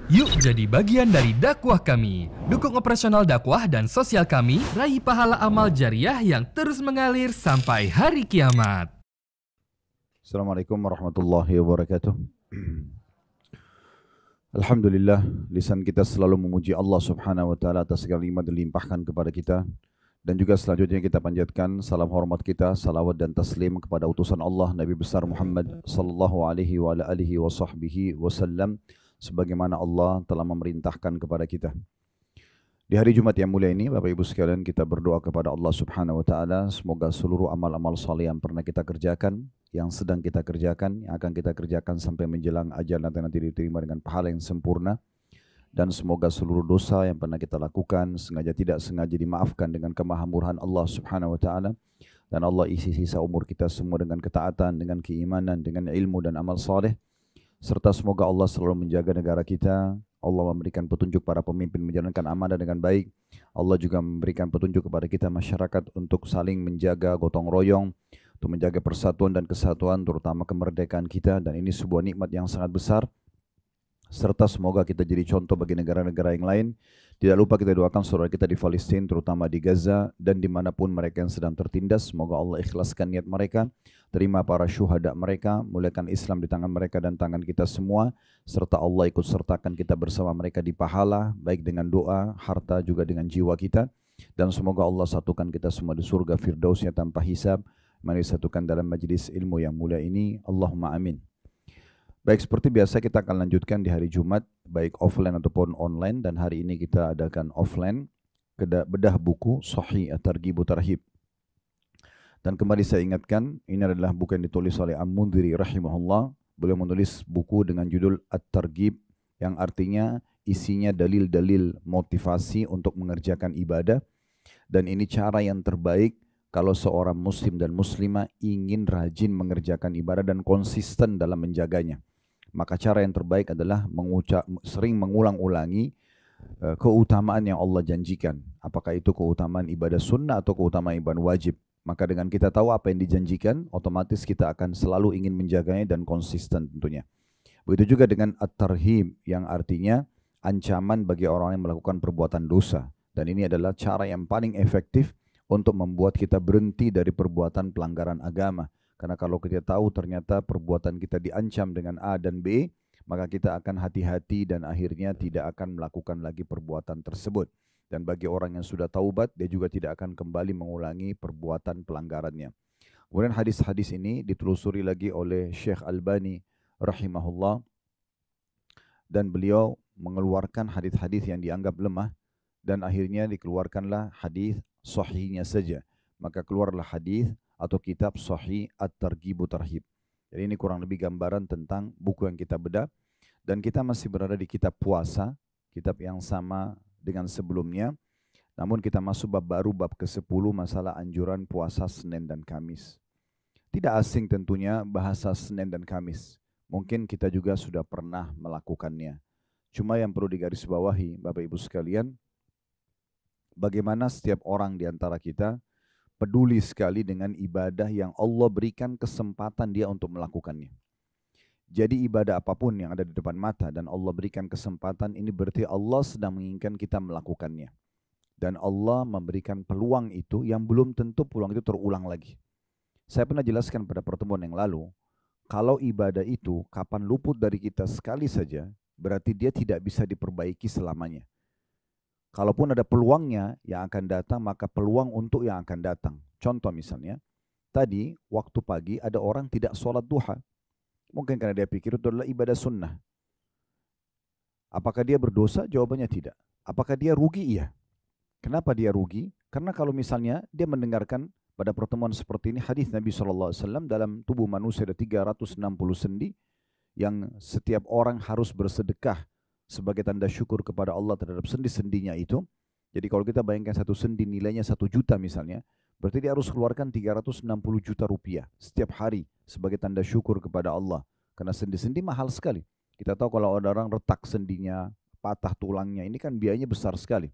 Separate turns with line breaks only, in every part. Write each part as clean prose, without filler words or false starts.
Yuk jadi bagian dari dakwah kami. Dukung operasional dakwah dan sosial kami, raih pahala amal jariah yang terus mengalir sampai hari kiamat.
Assalamualaikum warahmatullahi wabarakatuh. Alhamdulillah, lisan kita selalu memuji Allah Subhanahu wa taala atas segala nikmat dilimpahkan kepada kita. Dan juga selanjutnya kita panjatkan salam hormat kita, salawat dan taslim kepada utusan Allah Nabi besar Muhammad sallallahu alaihi wa ala alihi wa sahbihi wasallam sebagaimana Allah telah memerintahkan kepada kita. Di hari Jumat yang mulia ini, Bapak Ibu sekalian, kita berdoa kepada Allah Subhanahu wa taala semoga seluruh amal-amal saleh yang pernah kita kerjakan, yang sedang kita kerjakan, yang akan kita kerjakan sampai menjelang ajal nanti diterima dengan pahala yang sempurna. Dan semoga seluruh dosa yang pernah kita lakukan, sengaja tidak sengaja dimaafkan dengan kemahamurahan Allah Subhanahu wa taala. Dan Allah isi sisa umur kita semua dengan ketaatan, dengan keimanan, dengan ilmu dan amal saleh. Serta semoga Allah selalu menjaga negara kita. Allah memberikan petunjuk para pemimpin menjalankan amanah dengan baik. Allah juga memberikan petunjuk kepada kita masyarakat untuk saling menjaga gotong royong, untuk menjaga persatuan dan kesatuan, terutama kemerdekaan kita. Dan ini sebuah nikmat yang sangat besar. Serta semoga kita jadi contoh bagi negara-negara yang lain. Tidak lupa kita doakan saudara kita di Palestina, terutama di Gaza dan dimanapun mereka yang sedang tertindas. Semoga Allah ikhlaskan niat mereka, terima para syuhada mereka, muliakan Islam di tangan mereka dan tangan kita semua. Serta Allah ikut sertakan kita bersama mereka di pahala, baik dengan doa, harta, juga dengan jiwa kita. Dan semoga Allah satukan kita semua di surga firdausnya tanpa hisab. Mari satukan dalam majlis ilmu yang mulia ini. Allahumma amin. Baik, seperti biasa kita akan lanjutkan di hari Jumat, baik offline ataupun online. Dan hari ini kita adakan offline, bedah buku Sahih At-Targhib Tarhib. Dan kembali saya ingatkan, ini adalah buku yang ditulis oleh Al-Mundhiri rahimahullah. Beliau menulis buku dengan judul At-Targhib, yang artinya isinya dalil-dalil motivasi untuk mengerjakan ibadah. Dan ini cara yang terbaik kalau seorang muslim dan muslimah ingin rajin mengerjakan ibadah dan konsisten dalam menjaganya. Maka cara yang terbaik adalah sering mengulang-ulangi keutamaan yang Allah janjikan. Apakah itu keutamaan ibadah sunnah atau keutamaan ibadah wajib. Maka dengan kita tahu apa yang dijanjikan, otomatis kita akan selalu ingin menjaganya dan konsisten tentunya. Begitu juga dengan at-tarhib, yang artinya ancaman bagi orang yang melakukan perbuatan dosa. Dan ini adalah cara yang paling efektif untuk membuat kita berhenti dari perbuatan pelanggaran agama. Karena kalau kita tahu ternyata perbuatan kita diancam dengan A dan B, maka kita akan hati-hati dan akhirnya tidak akan melakukan lagi perbuatan tersebut. Dan bagi orang yang sudah taubat, dia juga tidak akan kembali mengulangi perbuatan pelanggarannya. Kemudian hadis-hadis ini ditelusuri lagi oleh Syekh Albani rahimahullah. Dan beliau mengeluarkan hadis-hadis yang dianggap lemah. Dan akhirnya dikeluarkanlah hadis sahihnya saja. Maka keluarlah hadis atau kitab Sahih At-Targhib Tarhib. Jadi ini kurang lebih gambaran tentang buku yang kita bedah. Dan kita masih berada di kitab puasa, kitab yang sama dengan sebelumnya. Namun kita masuk bab baru, bab ke-10, masalah anjuran puasa Senin dan Kamis. Tidak asing tentunya bahasa Senin dan Kamis. Mungkin kita juga sudah pernah melakukannya. Cuma yang perlu digarisbawahi Bapak Ibu sekalian, bagaimana setiap orang di antara kita peduli sekali dengan ibadah yang Allah berikan kesempatan dia untuk melakukannya. Jadi ibadah apapun yang ada di depan mata dan Allah berikan kesempatan, ini berarti Allah sedang menginginkan kita melakukannya. Dan Allah memberikan peluang itu yang belum tentu peluang itu terulang lagi. Saya pernah jelaskan pada pertemuan yang lalu, kalau ibadah itu kapan luput dari kita sekali saja, berarti dia tidak bisa diperbaiki selamanya. Kalaupun ada peluangnya yang akan datang, maka peluang untuk yang akan datang. Contoh misalnya, tadi waktu pagi ada orang tidak sholat duha. Mungkin karena dia pikir itu adalah ibadah sunnah. Apakah dia berdosa? Jawabannya tidak. Apakah dia rugi? Iya. Kenapa dia rugi? Karena kalau misalnya dia mendengarkan pada pertemuan seperti ini, hadis Nabi SAW, dalam tubuh manusia ada 360 sendi, yang setiap orang harus bersedekah sebagai tanda syukur kepada Allah terhadap sendi-sendinya itu. Jadi kalau kita bayangkan satu sendi nilainya 1 juta misalnya, berarti dia harus keluarkan 360 juta rupiah setiap hari sebagai tanda syukur kepada Allah. Karena sendi-sendi mahal sekali. Kita tahu kalau ada orang retak sendinya, patah tulangnya, ini kan biayanya besar sekali.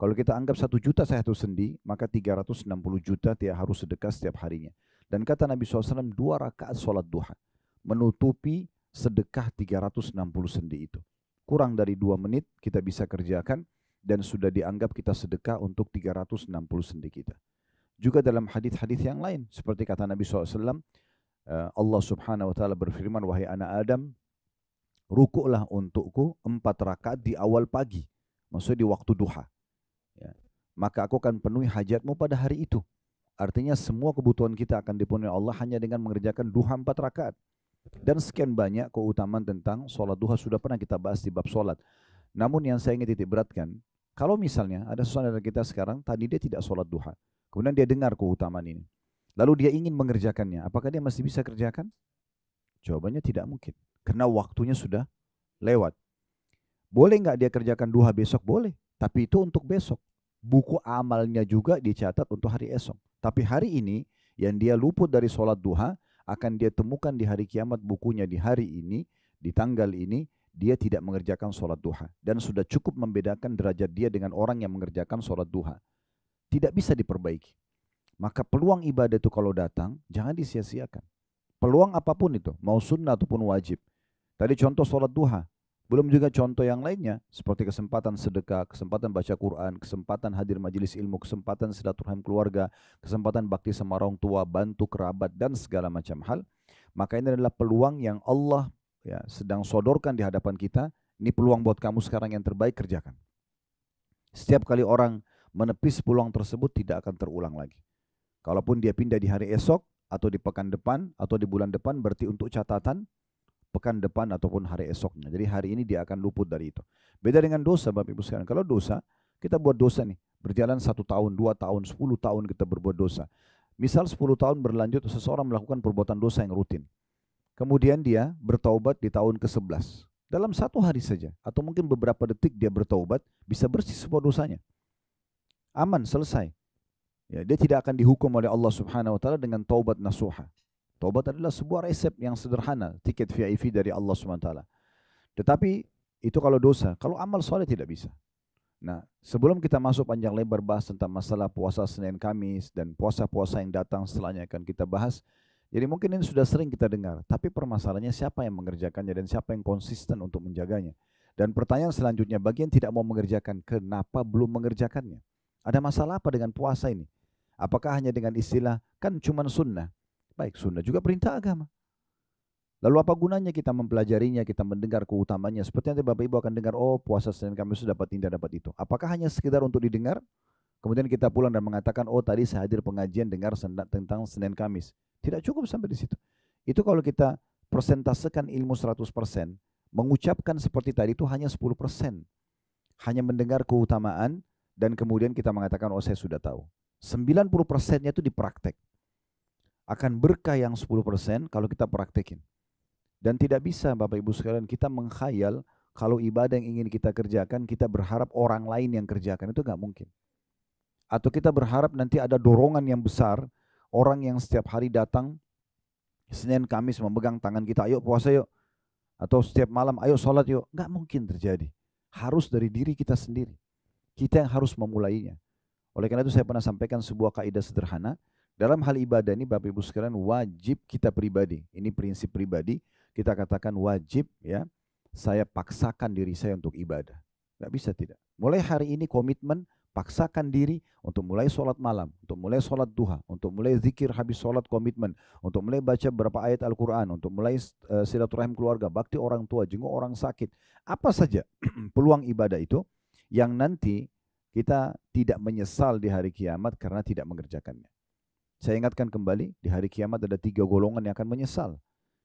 Kalau kita anggap 1 juta satu sendi, maka 360 juta dia harus sedekah setiap harinya. Dan kata Nabi SAW, 2 rakaat sholat duha menutupi sedekah 360 sendi itu. kurang dari 2 menit kita bisa kerjakan dan sudah dianggap kita sedekah untuk 360 sendi kita. Juga dalam hadis-hadis yang lain seperti kata Nabi SAW, Allah Subhanahu wa taala berfirman, wahai anak Adam, rukuklah untukku 4 rakaat di awal pagi, maksudnya di waktu duha. Ya. Maka aku akan penuhi hajatmu pada hari itu. Artinya semua kebutuhan kita akan dipenuhi Allah hanya dengan mengerjakan duha 4 rakaat. Dan sekian banyak keutamaan tentang sholat duha sudah pernah kita bahas di bab sholat. Namun yang saya ingin titik beratkan, kalau misalnya ada saudara kita sekarang, tadi dia tidak sholat duha, kemudian dia dengar keutamaan ini, lalu dia ingin mengerjakannya, apakah dia masih bisa kerjakan? Jawabannya tidak mungkin, karena waktunya sudah lewat. Boleh nggak dia kerjakan duha besok? Boleh, tapi itu untuk besok. Buku amalnya juga dicatat untuk hari esok. Tapi hari ini yang dia luput dari sholat duha, akan dia temukan di hari kiamat bukunya di hari ini, di tanggal ini, dia tidak mengerjakan sholat duha. Dan sudah cukup membedakan derajat dia dengan orang yang mengerjakan sholat duha. Tidak bisa diperbaiki. Maka peluang ibadah itu kalau datang, jangan disia-siakan. Peluang apapun itu, mau sunnah ataupun wajib. Tadi contoh sholat duha. Belum juga contoh yang lainnya, seperti kesempatan sedekah, kesempatan baca Quran, kesempatan hadir majelis ilmu, kesempatan silaturahim keluarga, kesempatan bakti sama orang tua, bantu kerabat, dan segala macam hal. Maka ini adalah peluang yang Allah sedang sodorkan di hadapan kita. Ini peluang buat kamu sekarang yang terbaik, kerjakan. Setiap kali orang menepis peluang tersebut tidak akan terulang lagi. Kalaupun dia pindah di hari esok, atau di pekan depan, atau di bulan depan, berarti untuk catatan pekan depan ataupun hari esoknya. Jadi hari ini dia akan luput dari itu. Beda dengan dosa Bapak Ibu sekalian. Kalau dosa, kita buat dosa nih, berjalan 1 tahun, 2 tahun, 10 tahun kita berbuat dosa. Misal 10 tahun berlanjut seseorang melakukan perbuatan dosa yang rutin. Kemudian dia bertaubat di tahun ke-11. Dalam 1 hari saja, atau mungkin beberapa detik dia bertaubat, bisa bersih semua dosanya. Aman, selesai. Ya, dia tidak akan dihukum oleh Allah Subhanahu wa taala dengan taubat nasuha. Taubat adalah sebuah resep yang sederhana, tiket VIP dari Allah Subhanahu wa taala. Tetapi itu kalau dosa, kalau amal soleh tidak bisa. Nah, sebelum kita masuk panjang lebar bahas tentang masalah puasa Senin Kamis dan puasa-puasa yang datang setelahnya akan kita bahas. Jadi mungkin ini sudah sering kita dengar, tapi permasalahannya siapa yang mengerjakannya dan siapa yang konsisten untuk menjaganya. Dan pertanyaan selanjutnya, bagi yang tidak mau mengerjakan, kenapa belum mengerjakannya? Ada masalah apa dengan puasa ini? Apakah hanya dengan istilah, kan cuma sunnah? Baik, sunnah juga perintah agama. Lalu apa gunanya kita mempelajarinya, kita mendengar keutamanya? Seperti nanti Bapak Ibu akan dengar, oh puasa Senin Kamis sudah dapat ini, dapat itu. Apakah hanya sekedar untuk didengar? Kemudian kita pulang dan mengatakan, oh tadi saya hadir pengajian dengar tentang Senin Kamis. Tidak cukup sampai di situ. Itu kalau kita persentasekan ilmu 100%, mengucapkan seperti tadi itu hanya 10%. Hanya mendengar keutamaan dan kemudian kita mengatakan, oh saya sudah tahu. 90%-nya itu dipraktek. Akan berkah yang 10% kalau kita praktekin. Dan tidak bisa Bapak Ibu sekalian kita menghayal kalau ibadah yang ingin kita kerjakan, kita berharap orang lain yang kerjakan, itu nggak mungkin. Atau kita berharap nanti ada dorongan yang besar, orang yang setiap hari datang, Senin Kamis memegang tangan kita, ayo puasa yuk. Atau setiap malam, ayo sholat yuk. Nggak mungkin terjadi. Harus dari diri kita sendiri. Kita yang harus memulainya. Oleh karena itu saya pernah sampaikan sebuah kaidah sederhana. Dalam hal ibadah ini Bapak Ibu sekalian wajib kita pribadi. Ini prinsip pribadi. Kita katakan wajib ya. Saya paksakan diri saya untuk ibadah. Nggak bisa tidak. Mulai hari ini komitmen, paksakan diri untuk mulai sholat malam, untuk mulai sholat duha, untuk mulai zikir habis sholat komitmen, untuk mulai baca beberapa ayat Al-Quran, untuk mulai silaturahim keluarga, bakti orang tua, jenguk orang sakit. Apa saja peluang ibadah itu yang nanti kita tidak menyesal di hari kiamat karena tidak mengerjakannya. Saya ingatkan kembali, di hari kiamat ada 3 golongan yang akan menyesal.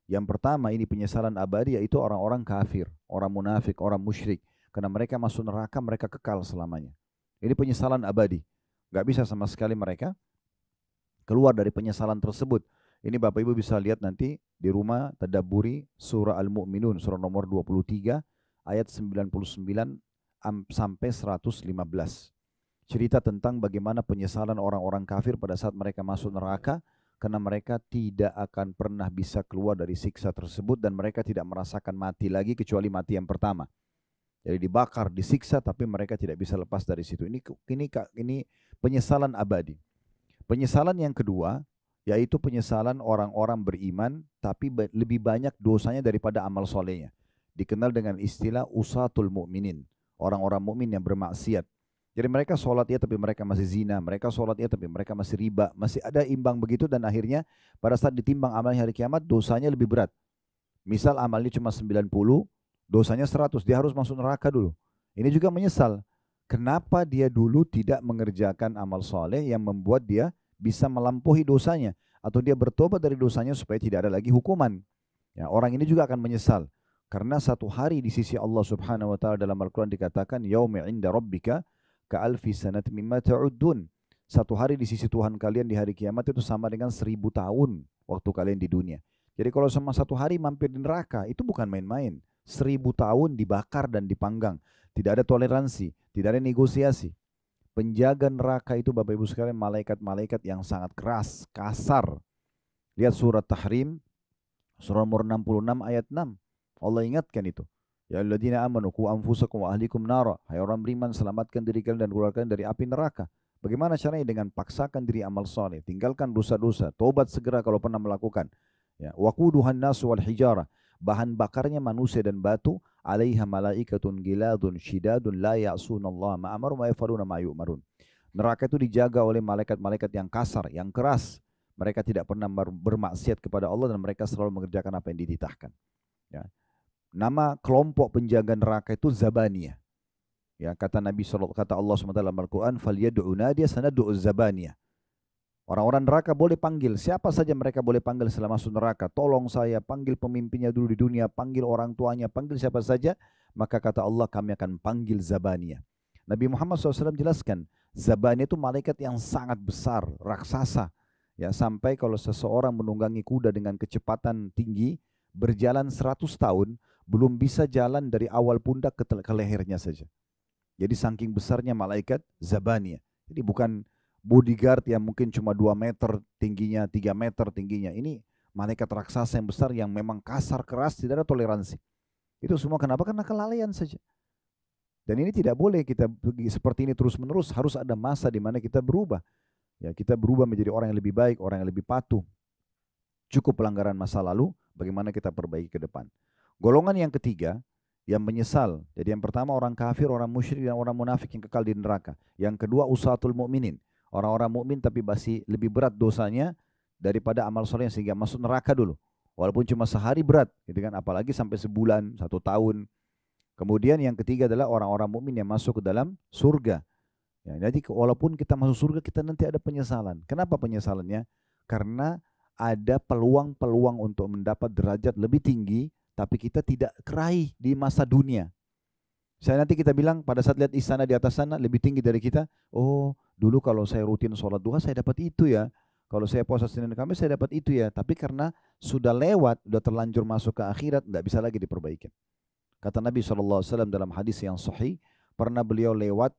Yang pertama ini penyesalan abadi, yaitu orang-orang kafir, orang munafik, orang musyrik. Karena mereka masuk neraka, mereka kekal selamanya. Ini penyesalan abadi. Gak bisa sama sekali mereka keluar dari penyesalan tersebut. Ini Bapak Ibu bisa lihat nanti di rumah, tadabburi surah Al-Mu'minun, surah nomor 23, ayat 99 sampai 115. Cerita tentang bagaimana penyesalan orang-orang kafir pada saat mereka masuk neraka, karena mereka tidak akan pernah bisa keluar dari siksa tersebut dan mereka tidak merasakan mati lagi kecuali mati yang pertama. Jadi dibakar, disiksa, tapi mereka tidak bisa lepas dari situ. Ini penyesalan abadi. Penyesalan yang kedua, yaitu penyesalan orang-orang beriman, tapi lebih banyak dosanya daripada amal solehnya. dikenal dengan istilah usatul mu'minin, orang-orang mukmin yang bermaksiat. Jadi mereka sholat ya tapi mereka masih zina, mereka sholat ya tapi mereka masih riba, masih ada imbang begitu, dan akhirnya pada saat ditimbang amalnya hari kiamat dosanya lebih berat. Misal amalnya cuma 90, dosanya 100, dia harus masuk neraka dulu. Ini juga menyesal. Kenapa dia dulu tidak mengerjakan amal soleh yang membuat dia bisa melampaui dosanya, atau dia bertobat dari dosanya supaya tidak ada lagi hukuman. Ya, orang ini juga akan menyesal. Karena satu hari di sisi Allah Subhanahu wa taala dalam Al-Qur'an dikatakan yauma 'inda rabbika ka'alfi sanat mimma ta'uddun. Satu hari di sisi Tuhan kalian di hari kiamat itu sama dengan 1000 tahun waktu kalian di dunia. Jadi kalau sama satu hari mampir di neraka itu bukan main-main. 1000 tahun dibakar dan dipanggang. Tidak ada toleransi, tidak ada negosiasi. Penjaga neraka itu Bapak Ibu sekalian malaikat-malaikat yang sangat keras, kasar. Lihat surat Tahrim, surah nomor 66 ayat 6. Allah ingatkan itu. Ya alladzina amanu qu anfusakum wa ahlikum nara. Hai orang beriman, selamatkan diri kalian dan keluarga kalian dari api neraka. Bagaimana caranya? Dengan paksakan diri amal saleh, tinggalkan dosa-dosa, tobat segera kalau pernah melakukan. Ya, waquduhan nasu wal hijarah. Bahan bakarnya manusia dan batu, alaiha malaikatun giladun syidadun la ya'sunallaha ma amaru wa yafaluna ma yu'marun. Neraka itu dijaga oleh malaikat-malaikat yang kasar, yang keras. Mereka tidak pernah bermaksiat kepada Allah dan mereka selalu mengerjakan apa yang dititahkan. Ya. Nama kelompok penjaga neraka itu Zabaniyah. Ya, kata Allah SWT dalam Al-Quran, "Falyad'u nadiya sanad'u Zabaniyah." Orang-orang neraka boleh panggil, siapa saja mereka boleh panggil setelah masuk neraka. Tolong saya, panggil pemimpinnya dulu di dunia, panggil orang tuanya, panggil siapa saja. Maka kata Allah, kami akan panggil Zabaniyah. Nabi Muhammad SAW jelaskan, Zabaniyah itu malaikat yang sangat besar, raksasa. Ya, sampai kalau seseorang menunggangi kuda dengan kecepatan tinggi, berjalan 100 tahun, belum bisa jalan dari awal pundak ke lehernya saja. Jadi saking besarnya malaikat Zabaniyah. Jadi bukan bodyguard yang mungkin cuma 2 meter tingginya, 3 meter tingginya. Ini malaikat raksasa yang besar yang memang kasar, keras, tidak ada toleransi. Itu semua kenapa? Karena kelalaian saja. Dan ini tidak boleh kita seperti ini terus-menerus. Harus ada masa di mana kita berubah. Ya, kita berubah menjadi orang yang lebih baik, orang yang lebih patuh. Cukup pelanggaran masa lalu, bagaimana kita perbaiki ke depan. Golongan yang ketiga, yang menyesal. Jadi yang pertama orang kafir, orang musyrik, dan orang munafik yang kekal di neraka. Yang kedua usatul mu'minin. Orang-orang mukmin tapi masih lebih berat dosanya daripada amal soleh sehingga masuk neraka dulu. Walaupun cuma sehari berat, gitu kan? Apalagi sampai sebulan, 1 tahun. Kemudian yang ketiga adalah orang-orang mukmin yang masuk ke dalam surga. Ya, jadi walaupun kita masuk surga, kita nanti ada penyesalan. Kenapa penyesalannya? Karena ada peluang-peluang untuk mendapat derajat lebih tinggi, tapi kita tidak keraih di masa dunia. Saya nanti kita bilang pada saat lihat istana di atas sana lebih tinggi dari kita. Oh, dulu kalau saya rutin sholat duha saya dapat itu ya. Kalau saya puasa Senin Kamis saya dapat itu ya. Tapi karena sudah lewat, sudah terlanjur masuk ke akhirat, tidak bisa lagi diperbaiki. Kata Nabi SAW dalam hadis yang sahih, pernah beliau lewat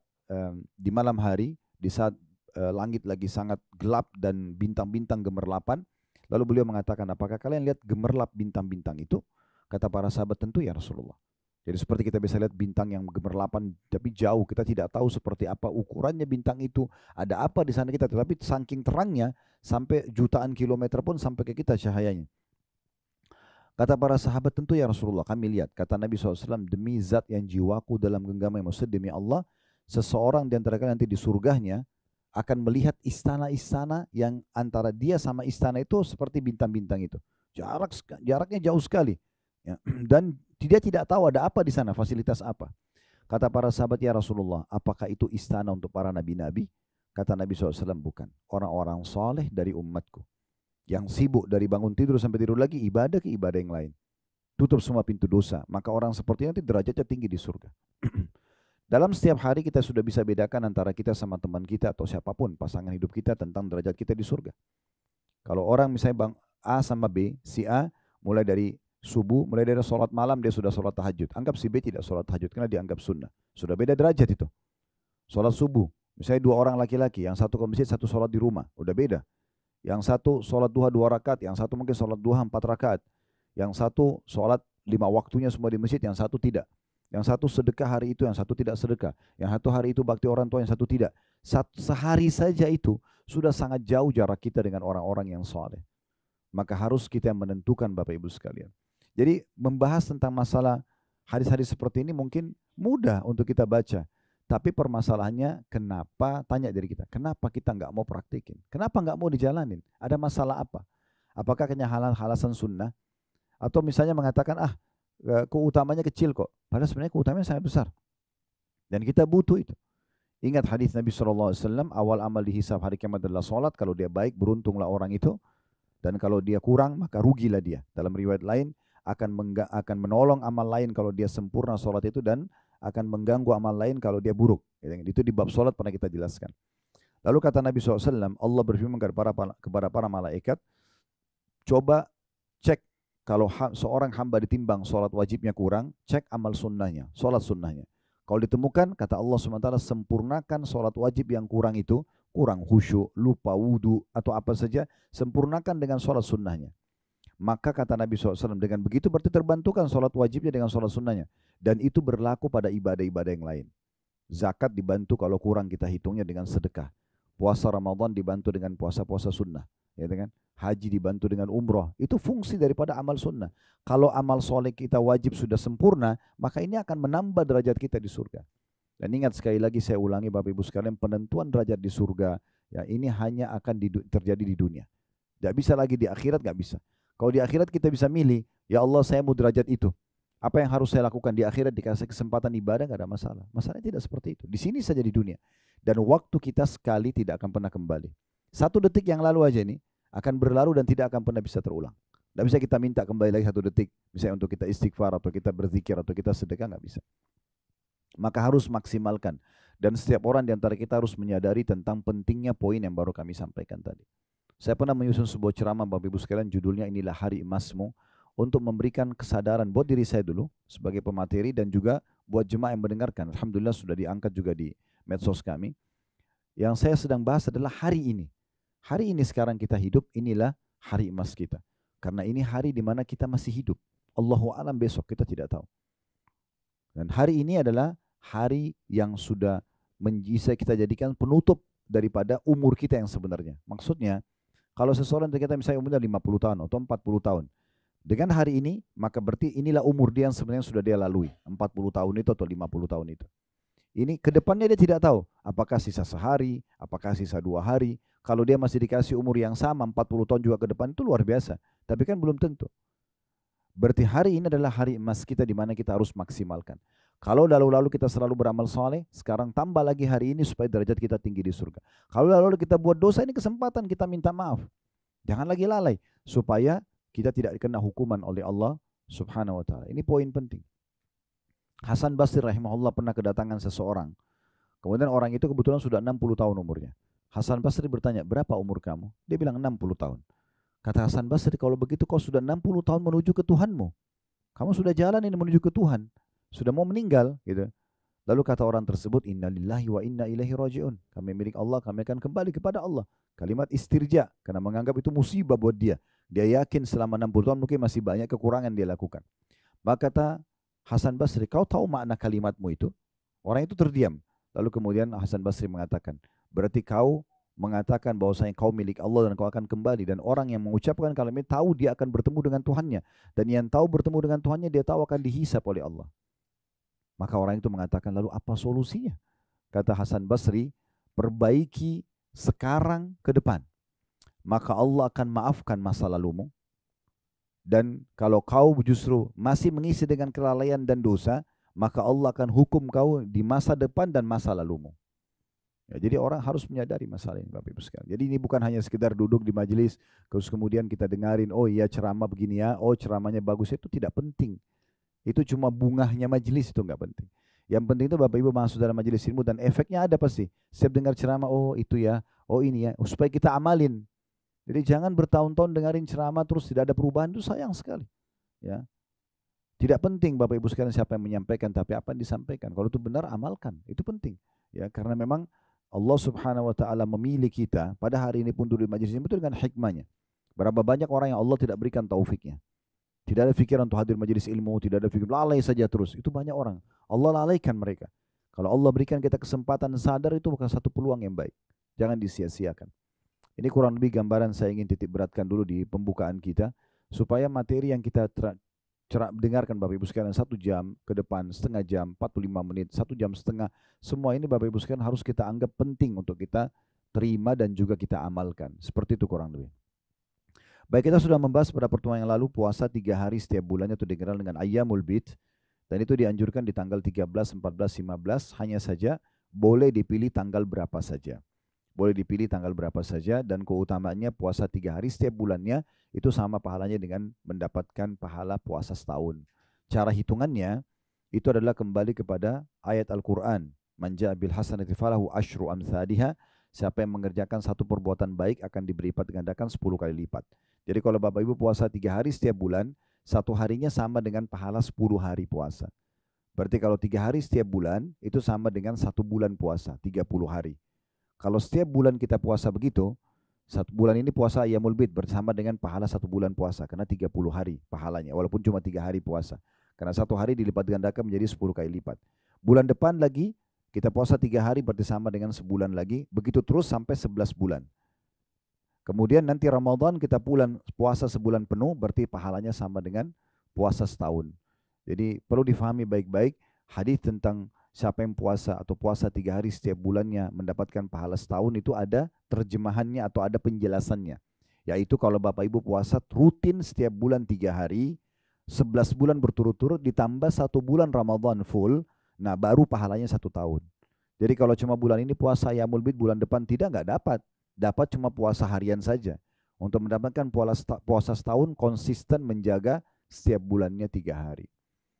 di malam hari, di saat langit lagi sangat gelap dan bintang-bintang gemerlapan. Lalu beliau mengatakan, apakah kalian lihat gemerlap bintang-bintang itu? Kata para sahabat, tentu ya Rasulullah. Jadi seperti kita bisa lihat bintang yang gemerlapan tapi jauh, kita tidak tahu seperti apa ukurannya bintang itu, ada apa di sana kita, tetapi saking terangnya sampai jutaan kilometer pun sampai ke kita cahayanya. Kata para sahabat, tentu ya Rasulullah, kami lihat. Kata Nabi SAW, demi zat yang jiwaku dalam genggaman, maksud demi Allah, seseorang di antara kalian nanti di surganya akan melihat istana-istana yang antara dia sama istana itu seperti bintang-bintang itu. Jaraknya jauh sekali. Ya. Dan dia tidak tahu ada apa di sana, fasilitas apa. Kata para sahabat, ya Rasulullah, apakah itu istana untuk para nabi-nabi? Kata Nabi SAW, bukan. Orang-orang soleh dari umatku. Yang sibuk dari bangun tidur sampai tidur lagi, ibadah ke ibadah yang lain. Tutup semua pintu dosa. Maka orang seperti itu derajatnya tinggi di surga. Dalam setiap hari kita sudah bisa bedakan antara kita sama teman kita atau siapapun, pasangan hidup kita tentang derajat kita di surga. Kalau orang misalnya bang A sama B, si A mulai dari subuh, mulai dari sholat malam dia sudah sholat tahajud. Anggap si B tidak sholat tahajud karena dianggap sunnah. Sudah beda derajat itu. Sholat subuh, misalnya 2 orang laki-laki, yang satu ke masjid, satu sholat di rumah, udah beda. Yang satu sholat duha 2 rakaat, yang satu mungkin sholat duha 4 rakaat. Yang satu sholat 5 waktunya semua di masjid, yang satu tidak. Yang satu sedekah hari itu, yang satu tidak sedekah. Yang satu hari itu bakti orang tua, yang satu tidak. Sehari saja itu sudah sangat jauh jarak kita dengan orang-orang yang soleh. Maka harus kita yang menentukan Bapak Ibu sekalian. Jadi membahas tentang masalah Hadis-hadis seperti ini mungkin mudah untuk kita baca. Tapi permasalahannya kenapa, tanya diri kita, kenapa kita nggak mau praktikin? Kenapa nggak mau dijalanin? Ada masalah apa? Apakah hanya alasan sunnah? Atau misalnya mengatakan, keutamanya kecil kok. Padahal sebenarnya keutamanya sangat besar. Dan kita butuh itu. Ingat hadis Nabi SAW, awal amal dihisab hari kiamat adalah sholat. Kalau dia baik, beruntunglah orang itu. Dan kalau dia kurang, maka rugilah dia. Dalam riwayat lain, akan menolong amal lain kalau dia sempurna sholat itu, dan akan mengganggu amal lain kalau dia buruk. Itu di bab sholat pernah kita jelaskan. Lalu kata Nabi SAW, Allah berfirman kepada para malaikat, coba cek kalau seorang hamba ditimbang sholat wajibnya kurang, cek amal sunnahnya, sholat sunnahnya. Kalau ditemukan, kata Allah SWT, sempurnakan sholat wajib yang kurang itu, kurang khusyuk, lupa wudu, atau apa saja, sempurnakan dengan sholat sunnahnya. Maka kata Nabi SAW, dengan begitu berarti terbantukan sholat wajibnya dengan sholat sunnahnya. Dan itu berlaku pada ibadah-ibadah yang lain. Zakat dibantu kalau kurang kita hitungnya dengan sedekah. Puasa Ramadan dibantu dengan puasa-puasa sunnah. Ya kan? Haji dibantu dengan umroh. Itu fungsi daripada amal sunnah. Kalau amal soleh kita wajib sudah sempurna, maka ini akan menambah derajat kita di surga. Dan ingat sekali lagi, saya ulangi Bapak Ibu sekalian, penentuan derajat di surga, ya ini hanya akan terjadi di dunia. Tidak bisa lagi di akhirat, nggak bisa. Kalau di akhirat kita bisa milih, ya Allah saya mau derajat itu. Apa yang harus saya lakukan di akhirat, dikasih kesempatan ibadah, nggak ada masalah. Masalahnya tidak seperti itu. Di sini saja di dunia. Dan waktu kita sekali tidak akan pernah kembali. 1 detik yang lalu aja ini akan berlalu dan tidak akan pernah bisa terulang. Tidak bisa kita minta kembali lagi 1 detik. Misalnya untuk kita istighfar atau kita berzikir atau kita sedekah, nggak bisa. Maka harus maksimalkan. Dan setiap orang di antara kita harus menyadari tentang pentingnya poin yang baru kami sampaikan tadi. Saya pernah menyusun sebuah ceramah Bapak Ibu sekalian, judulnya inilah Hari Emasmu, untuk memberikan kesadaran buat diri saya dulu sebagai pemateri dan juga buat jemaah yang mendengarkan. Alhamdulillah sudah diangkat juga di medsos kami. Yang saya sedang bahas adalah hari ini. Hari ini sekarang kita hidup, inilah hari emas kita. Karena ini hari di mana kita masih hidup. Allahu a'lam besok kita tidak tahu. Dan hari ini adalah hari yang sudah bisa kita jadikan penutup daripada umur kita yang sebenarnya. Maksudnya, kalau seseorang dari kita misalnya umurnya 50 tahun atau 40 tahun. Dengan hari ini, maka berarti inilah umur dia yang sebenarnya sudah dia lalui. 40 tahun itu atau 50 tahun itu. Ini ke depannya dia tidak tahu. Apakah sisa sehari, apakah sisa 2 hari. Kalau dia masih dikasih umur yang sama, 40 tahun juga ke depan, itu luar biasa. Tapi kan belum tentu. Berarti hari ini adalah hari emas kita di mana kita harus maksimalkan. Kalau lalu-lalu kita selalu beramal soleh, sekarang tambah lagi hari ini supaya derajat kita tinggi di surga. Kalau lalu-lalu kita buat dosa, ini kesempatan kita minta maaf. Jangan lagi lalai, supaya kita tidak kena hukuman oleh Allah Subhanahu wa ta'ala. Ini poin penting. Hasan Basri rahimahullah pernah kedatangan seseorang. Kemudian orang itu kebetulan sudah 60 tahun umurnya. Hasan Basri bertanya, berapa umur kamu? Dia bilang 60 tahun. Kata Hasan Basri, kalau begitu kau sudah 60 tahun menuju ke Tuhanmu. Kamu sudah jalan ini menuju ke Tuhan. Sudah mau meninggal gitu. Lalu kata orang tersebut, innalillahi wa inna ilaihi raji'un. Kami milik Allah, kami akan kembali kepada Allah. Kalimat istirja, karena menganggap itu musibah buat dia. Dia yakin selama 60 tahun mungkin masih banyak kekurangan dia lakukan. Maka kata Hasan Basri, kau tahu makna kalimatmu itu? Orang itu terdiam. Lalu kemudian Hasan Basri mengatakan, berarti kau mengatakan bahwasanya kau milik Allah dan kau akan kembali. Dan orang yang mengucapkan kalimat ini tahu dia akan bertemu dengan Tuhannya. Dan yang tahu bertemu dengan Tuhannya, dia tahu akan dihisap oleh Allah. Maka orang itu mengatakan, lalu apa solusinya? Kata Hasan Basri, perbaiki sekarang ke depan. Maka Allah akan maafkan masa lalumu. Dan kalau kau justru masih mengisi dengan kelalaian dan dosa, maka Allah akan hukum kau di masa depan dan masa lalumu. Ya, jadi orang harus menyadari masalah ini Bapak Ibu sekalian. Jadi ini bukan hanya sekedar duduk di majelis, terus kemudian kita dengarin, oh iya ceramah begini ya, oh ceramahnya bagus, itu tidak penting. Itu cuma bungahnya majelis, itu enggak penting. Yang penting itu Bapak Ibu masuk dalam majelis ilmu dan efeknya ada pasti. Setiap dengar ceramah, oh itu ya, oh ini ya, supaya kita amalin. Jadi jangan bertahun-tahun dengarin ceramah terus tidak ada perubahan, itu sayang sekali. Ya. Tidak penting Bapak Ibu sekalian siapa yang menyampaikan, tapi apa yang disampaikan. Kalau itu benar, amalkan. Itu penting. Ya, karena memang Allah Subhanahu wa ta'ala memilih kita pada hari ini pun duduk di majelis ilmu itu dengan hikmahnya. Berapa banyak orang yang Allah tidak berikan taufiknya. Tidak ada pikiran untuk hadir majelis ilmu, tidak ada pikiran, lalai saja terus. Itu banyak orang. Allah lalaikan mereka. Kalau Allah berikan kita kesempatan sadar, itu bukan satu peluang yang baik. Jangan disia-siakan. Ini kurang lebih gambaran saya ingin titik beratkan dulu di pembukaan kita, supaya materi yang kita dengarkan Bapak Ibu sekalian 1 jam ke depan, setengah jam, 45 menit, 1 jam setengah. Semua ini Bapak Ibu sekalian harus kita anggap penting untuk kita terima dan juga kita amalkan. Seperti itu kurang lebih. Baik, kita sudah membahas pada pertemuan yang lalu puasa 3 hari setiap bulannya itu dikenal dengan Ayyamul Bid. Dan itu dianjurkan di tanggal 13, 14, 15. Hanya saja boleh dipilih tanggal berapa saja. Boleh dipilih tanggal berapa saja, dan keutamaannya puasa 3 hari setiap bulannya itu sama pahalanya dengan mendapatkan pahala puasa setahun. Cara hitungannya itu adalah kembali kepada ayat Al-Quran. Man ja'a bil hasanati falahu asyru amthaliha. Siapa yang mengerjakan satu perbuatan baik akan diberi lipat gandakan 10 kali lipat. Jadi kalau Bapak Ibu puasa 3 hari setiap bulan, 1 harinya sama dengan pahala 10 hari puasa. Berarti kalau 3 hari setiap bulan itu sama dengan 1 bulan puasa, 30 hari. Kalau setiap bulan kita puasa begitu, 1 bulan ini puasa Ayyamul Bid bersama dengan pahala 1 bulan puasa, karena 30 hari pahalanya, walaupun cuma 3 hari puasa. Karena 1 hari dilipat gandakan menjadi 10 kali lipat. Bulan depan lagi kita puasa 3 hari berarti sama dengan sebulan lagi, begitu terus sampai 11 bulan. Kemudian nanti Ramadan kita puasa sebulan penuh, berarti pahalanya sama dengan puasa setahun. Jadi perlu difahami baik-baik hadis tentang siapa yang puasa atau puasa 3 hari setiap bulannya mendapatkan pahala setahun itu ada terjemahannya atau ada penjelasannya. Yaitu kalau Bapak Ibu puasa rutin setiap bulan 3 hari, 11 bulan berturut-turut ditambah 1 bulan Ramadan full, nah baru pahalanya 1 tahun. Jadi kalau cuma bulan ini puasa Ayyamul Bid, bulan depan nggak dapat. Dapat cuma puasa harian saja. Untuk mendapatkan puasa setahun konsisten menjaga setiap bulannya 3 hari.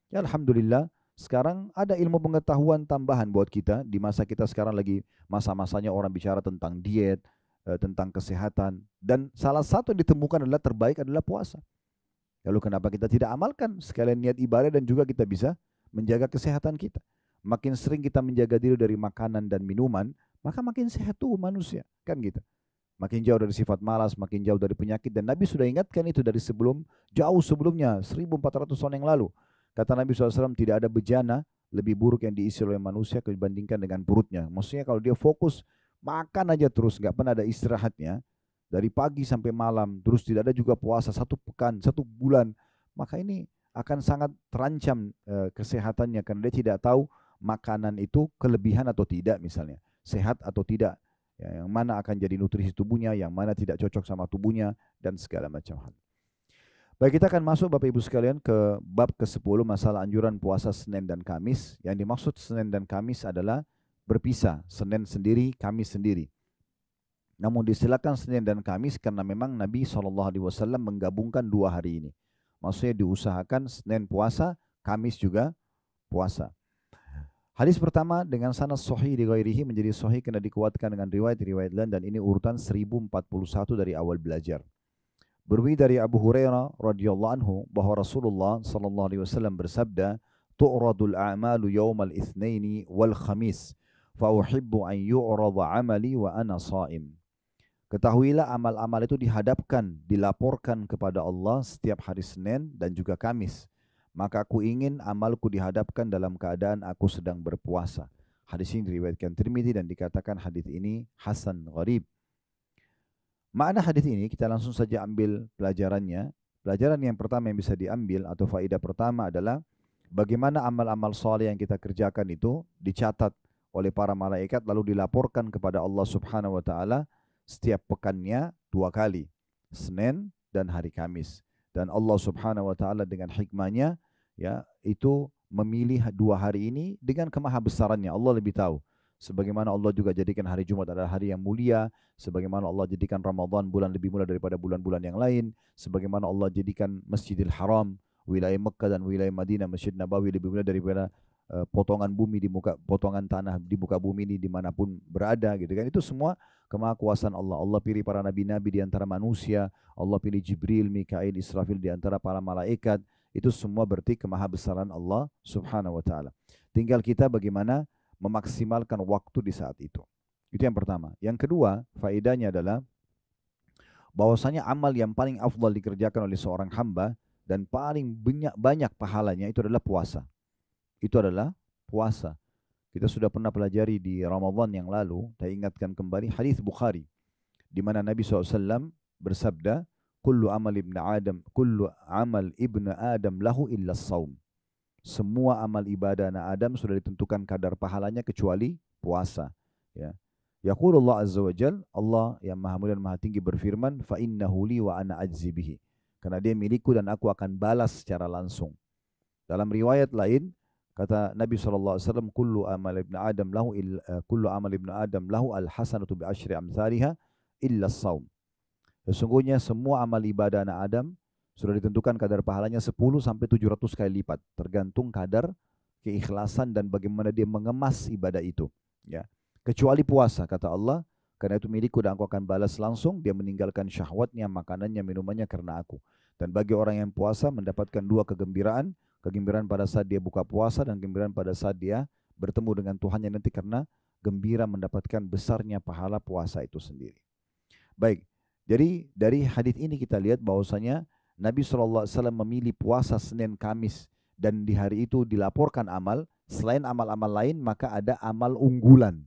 Ya Alhamdulillah, sekarang ada ilmu pengetahuan tambahan buat kita. Di masa kita sekarang lagi masa-masanya orang bicara tentang diet, tentang kesehatan. Dan salah satu yang ditemukan adalah terbaik adalah puasa. Lalu kenapa kita tidak amalkan? Sekalian niat ibadah dan juga kita bisa menjaga kesehatan kita. Makin sering kita menjaga diri dari makanan dan minuman, maka makin sehat tuh manusia. Kan gitu. Makin jauh dari sifat malas, makin jauh dari penyakit. Dan Nabi sudah ingatkan itu dari jauh sebelumnya, 1400 tahun yang lalu. Kata Nabi SAW, tidak ada bejana lebih buruk yang diisi oleh manusia dibandingkan dengan perutnya. Maksudnya kalau dia fokus makan aja terus, nggak pernah ada istirahatnya, dari pagi sampai malam, terus tidak ada juga puasa 1 pekan, 1 bulan, maka ini akan sangat terancam kesehatannya, karena dia tidak tahu makanan itu kelebihan atau tidak misalnya, sehat atau tidak, ya, yang mana akan jadi nutrisi tubuhnya, yang mana tidak cocok sama tubuhnya, dan segala macam hal. Baik, kita akan masuk Bapak Ibu sekalian ke bab ke-10, masalah anjuran puasa Senin dan Kamis. Yang dimaksud Senin dan Kamis adalah berpisah, Senin sendiri, Kamis sendiri. Namun disilakan Senin dan Kamis karena memang Nabi SAW menggabungkan 2 hari ini. Maksudnya diusahakan Senin puasa, Kamis juga puasa. Hadis pertama dengan sanad sahih di ghairihi menjadi sahih karena dikuatkan dengan riwayat-riwayat lain, dan ini urutan 1041 dari awal belajar. Berwi dari Abu Hurairah radhiyallahu anhu bahwa Rasulullah sallallahu alaihi wasallam bersabda, "Tu'radul a'malu yaumal itsnaini wal khamis, fa uhibbu an yu'rada 'amali wa ana sha'im." Ketahuilah amal-amal itu dihadapkan, dilaporkan kepada Allah setiap hari Senin dan juga Kamis. Maka aku ingin amalku dihadapkan dalam keadaan aku sedang berpuasa. Hadis ini diriwayatkan Tirmidzi dan dikatakan hadis ini hasan gharib. Makna hadis ini kita langsung saja ambil pelajarannya. Pelajaran yang pertama yang bisa diambil atau faedah pertama adalah bagaimana amal-amal saleh yang kita kerjakan itu dicatat oleh para malaikat lalu dilaporkan kepada Allah Subhanahu wa taala setiap pekannya 2 kali, Senin dan hari Kamis. Dan Allah Subhanahu wa taala dengan hikmahnya ya itu memilih 2 hari ini dengan kemahabesarannya. Allah lebih tahu. Sebagaimana Allah juga jadikan hari Jumat adalah hari yang mulia, sebagaimana Allah jadikan Ramadan bulan lebih mulia daripada bulan-bulan yang lain, sebagaimana Allah jadikan Masjidil Haram, wilayah Mekah dan wilayah Madinah, Masjid Nabawi lebih mulia daripada potongan tanah di muka bumi ini dimanapun berada, gitu kan. Itu semua kemahakuasaan Allah. Allah pilih para nabi-nabi di antara manusia, Allah pilih Jibril, Mikail, Israfil di antara para malaikat. Itu semua berarti kemahabesaran Allah Subhanahu wa taala. Tinggal kita bagaimana memaksimalkan waktu di saat itu. Itu yang pertama. Yang kedua, faedahnya adalah bahwasanya amal yang paling afdal dikerjakan oleh seorang hamba dan paling banyak pahalanya itu adalah puasa. Itu adalah puasa. Kita sudah pernah pelajari di Ramadan yang lalu, saya ingatkan kembali hadis Bukhari di mana Nabi SAW bersabda, kullu amal ibnu Adam lahu illa saum. Semua amal ibadah anak Adam sudah ditentukan kadar pahalanya kecuali puasa. Ya. Yaqulullah azza wa jal, Allah yang maha mulia dan maha tinggi berfirman, fa innahu li wa ana ajzi bihi. Karena dia milikku dan aku akan balas secara langsung. Dalam riwayat lain, kata Nabi SAW, kullu amal ibnu Adam lahu al-hasanatu bi asyri amthaliha illa saum. Sesungguhnya semua amal ibadah anak Adam sudah ditentukan kadar pahalanya 10 sampai 700 kali lipat, tergantung kadar keikhlasan dan bagaimana dia mengemas ibadah itu, ya. Kecuali puasa, kata Allah, karena itu milikku dan aku akan balas langsung. Dia meninggalkan syahwatnya, makanannya, minumannya karena aku. Dan bagi orang yang puasa mendapatkan dua kegembiraan, kegembiraan pada saat dia buka puasa dan kegembiraan pada saat dia bertemu dengan Tuhannya nanti, karena gembira mendapatkan besarnya pahala puasa itu sendiri. Baik, jadi dari hadis ini kita lihat bahwasanya Nabi SAW memilih puasa Senin Kamis, dan di hari itu dilaporkan amal, selain amal-amal lain maka ada amal unggulan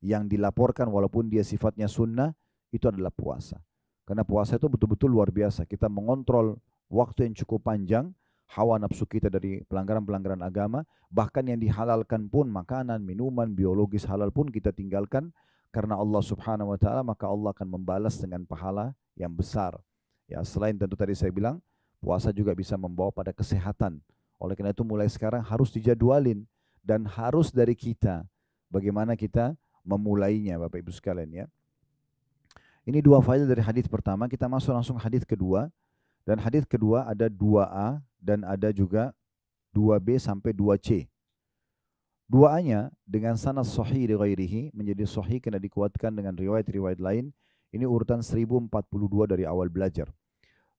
yang dilaporkan walaupun dia sifatnya sunnah, itu adalah puasa. Karena puasa itu betul-betul luar biasa, kita mengontrol waktu yang cukup panjang, hawa nafsu kita dari pelanggaran-pelanggaran agama, bahkan yang dihalalkan pun, makanan, minuman, biologis halal pun kita tinggalkan karena Allah Subhanahu wa taala, maka Allah akan membalas dengan pahala yang besar. Ya, selain tentu tadi saya bilang, puasa juga bisa membawa pada kesehatan. Oleh karena itu mulai sekarang harus dijadwalin dan harus dari kita bagaimana kita memulainya, Bapak Ibu sekalian, ya. Ini dua faedah dari hadis pertama. Kita masuk langsung hadis kedua. Dan hadis kedua ada 2A dan ada juga 2B sampai 2C. 2A-nya dengan sanad sahih li ghairihi, menjadi sahih karena dikuatkan dengan riwayat-riwayat lain. Ini urutan 1042 dari awal belajar.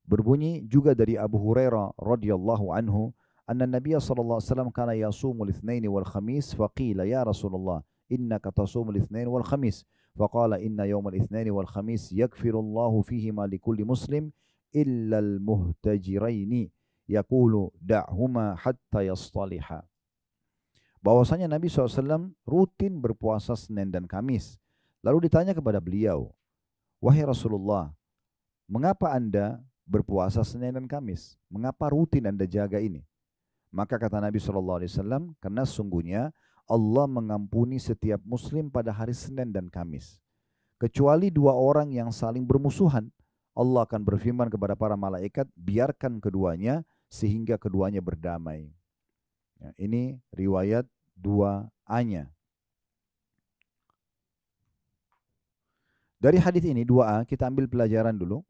Berbunyi juga dari Abu Hurairah radhiyallahu anhu, anna Nabiya sallallahu alaihi wasallam kana yasumul itsnaini wal khamis, faqila ya Rasulullah innaka tasumul itsnaini wal khamis, faqala inna yawmal itsnaini wal khamis yakfirullahu fihima likulli muslim illa al muhtajiraini yaqulu da'huma hatta yastaliha. Bahwasanya Nabi SAW rutin berpuasa Senin dan Kamis. Lalu ditanya kepada beliau, wahai Rasulullah, mengapa Anda berpuasa Senin dan Kamis? Mengapa rutin Anda jaga ini? Maka kata Nabi SAW, karena sungguhnya Allah mengampuni setiap muslim pada hari Senin dan Kamis. Kecuali dua orang yang saling bermusuhan, Allah akan berfirman kepada para malaikat, biarkan keduanya sehingga keduanya berdamai. Ya, ini riwayat 2A-nya. Dari hadis ini 2A kita ambil pelajaran dulu.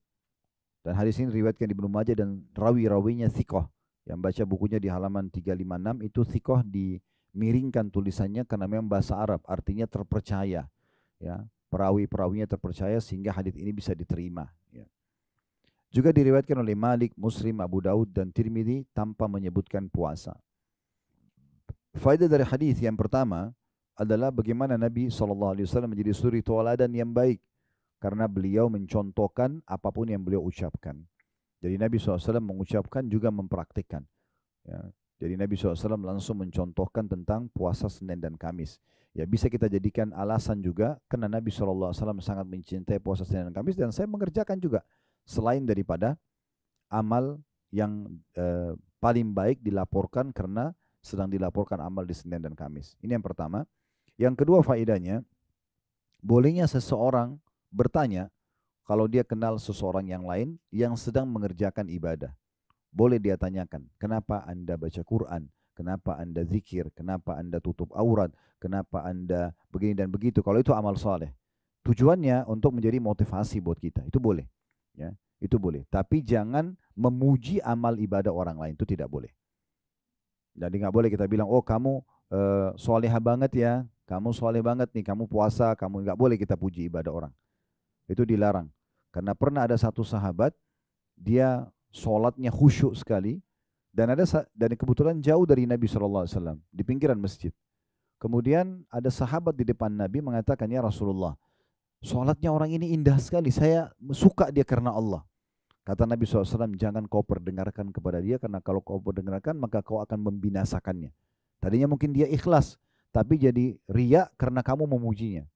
Dan hadis ini diriwayatkan Ibnu Majah dan rawi-rawinya thiqah. Yang baca bukunya di halaman 356 itu thiqah dimiringkan tulisannya karena memang bahasa Arab, artinya terpercaya. Ya, perawi-perawinya terpercaya sehingga hadis ini bisa diterima. Ya. Juga diriwayatkan oleh Malik, Muslim, Abu Daud dan Tirmidzi tanpa menyebutkan puasa. Faedah dari hadis yang pertama adalah bagaimana Nabi SAW menjadi suri tauladan yang baik karena beliau mencontohkan apapun yang beliau ucapkan. Jadi Nabi SAW mengucapkan juga mempraktikkan. Ya. Jadi Nabi SAW langsung mencontohkan tentang puasa Senin dan Kamis. Ya, bisa kita jadikan alasan juga karena Nabi SAW sangat mencintai puasa Senin dan Kamis, dan saya mengerjakan juga selain daripada amal yang paling baik dilaporkan karena sedang dilaporkan amal di Senin dan Kamis. Ini yang pertama. Yang kedua faedahnya, bolehnya seseorang bertanya kalau dia kenal seseorang yang lain yang sedang mengerjakan ibadah. Boleh dia tanyakan, kenapa Anda baca Quran? Kenapa Anda zikir? Kenapa Anda tutup aurat? Kenapa Anda begini dan begitu? Kalau itu amal soleh. Tujuannya untuk menjadi motivasi buat kita. Itu boleh. Ya, itu boleh. Tapi jangan memuji amal ibadah orang lain. Itu tidak boleh. Jadi nggak boleh kita bilang, oh kamu solehah banget ya, kamu soleh banget nih, kamu puasa, kamu nggak boleh kita puji ibadah orang. Itu dilarang. Karena pernah ada satu sahabat, dia sholatnya khusyuk sekali, dan kebetulan jauh dari Nabi SAW, di pinggiran masjid. Kemudian ada sahabat di depan Nabi mengatakan, ya Rasulullah, sholatnya orang ini indah sekali, saya suka dia karena Allah. Kata Nabi SAW, jangan kau perdengarkan kepada dia, karena kalau kau perdengarkan maka kau akan membinasakannya. Tadinya mungkin dia ikhlas, tapi jadi riya karena kamu memujinya.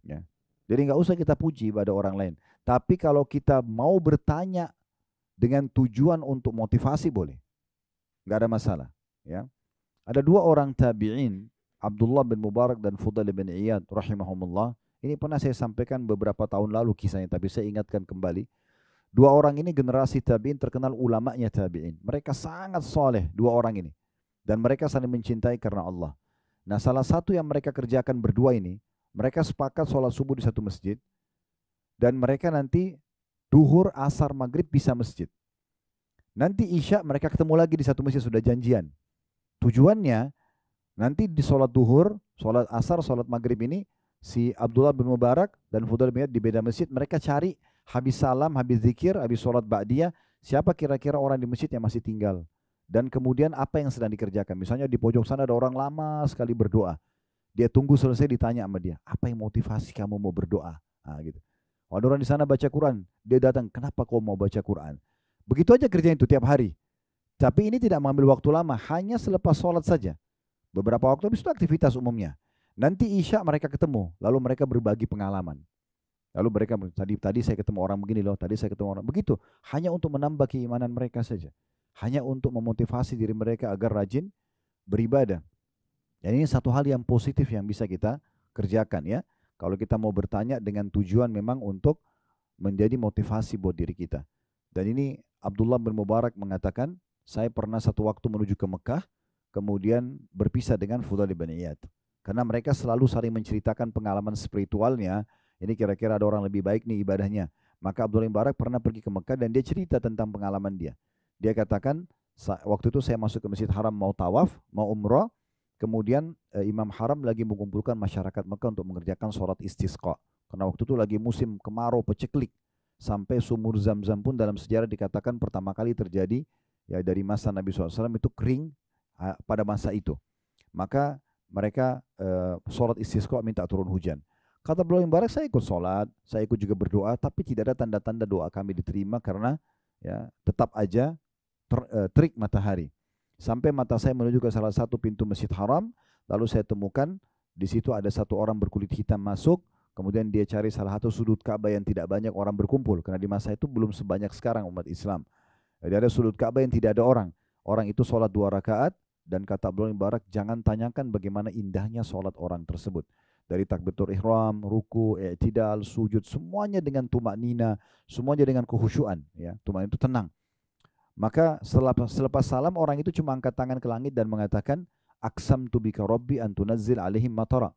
Ya. Jadi nggak usah kita puji pada orang lain. Tapi kalau kita mau bertanya dengan tujuan untuk motivasi boleh, nggak ada masalah. Ya, ada dua orang tabi'in, Abdullah bin Mubarak dan Fudail bin Iyad rahimahumullah. Ini pernah saya sampaikan beberapa tahun lalu kisahnya, tapi saya ingatkan kembali. Dua orang ini generasi tabi'in terkenal ulamanya tabi'in. Mereka sangat soleh, dua orang ini. Dan mereka saling mencintai karena Allah. Nah, salah satu yang mereka kerjakan berdua ini, mereka sepakat sholat subuh di satu masjid. Dan mereka nanti duhur, asar, maghrib bisa masjid. Nanti isya mereka ketemu lagi di satu masjid, sudah janjian. Tujuannya, nanti di sholat duhur, sholat asar, sholat maghrib ini, si Abdullah bin Mubarak dan Fudail bin Iyad di beda masjid, mereka cari habis salam, habis zikir, habis sholat ba'diyah, siapa kira-kira orang di masjid yang masih tinggal. Dan kemudian apa yang sedang dikerjakan. Misalnya di pojok sana ada orang lama sekali berdoa. Dia tunggu selesai, ditanya sama dia, apa yang motivasi kamu mau berdoa? Nah, gitu. Ada orang di sana baca Quran, dia datang, kenapa kau mau baca Quran? Begitu aja kerjaan itu tiap hari. Tapi ini tidak mengambil waktu lama, hanya selepas sholat saja. Beberapa waktu habis itu aktivitas umumnya. Nanti isya mereka ketemu, lalu mereka berbagi pengalaman. Lalu mereka, tadi saya ketemu orang begini loh, tadi saya ketemu orang begitu. Hanya untuk menambah keimanan mereka saja. Hanya untuk memotivasi diri mereka agar rajin beribadah. Dan ini satu hal yang positif yang bisa kita kerjakan ya. Kalau kita mau bertanya dengan tujuan memang untuk menjadi motivasi buat diri kita. Dan ini Abdullah bin Mubarak mengatakan, saya pernah satu waktu menuju ke Mekah, kemudian berpisah dengan Fudail bin Iyad. Karena mereka selalu saling menceritakan pengalaman spiritualnya. Ini kira-kira ada orang lebih baik nih ibadahnya. Maka Abdullah bin Mubarak pernah pergi ke Mekah dan dia cerita tentang pengalaman dia. Dia katakan, waktu itu saya masuk ke Masjid Haram mau tawaf, mau umrah. Kemudian Imam Haram lagi mengumpulkan masyarakat Mekah untuk mengerjakan sholat istisqa. Karena waktu itu lagi musim kemarau peceklik. Sampai sumur Zam-Zam pun dalam sejarah dikatakan pertama kali terjadi ya dari masa Nabi SAW itu kering pada masa itu. Maka mereka sholat istisqa minta turun hujan. Kata Abdullah bin Mubarak, saya ikut sholat, saya ikut juga berdoa, tapi tidak ada tanda-tanda doa kami diterima karena ya tetap aja terik matahari. Sampai mata saya menuju ke salah satu pintu Masjid Haram, lalu saya temukan di situ ada satu orang berkulit hitam masuk, kemudian dia cari salah satu sudut Ka'bah yang tidak banyak orang berkumpul, karena di masa itu belum sebanyak sekarang umat Islam. Jadi ada sudut Ka'bah yang tidak ada orang. Orang itu sholat 2 rakaat, dan kata Abdullah bin Mubarak, jangan tanyakan bagaimana indahnya sholat orang tersebut. Dari takbiratul ihram, ruku, i'tidal, sujud, semuanya dengan tumaknina, semuanya dengan kekhusyuan. Ya, tumaknina itu tenang. Maka selepas salam orang itu cuma angkat tangan ke langit dan mengatakan, aqsamtu bika rabbi an tunazzil alaihim matara.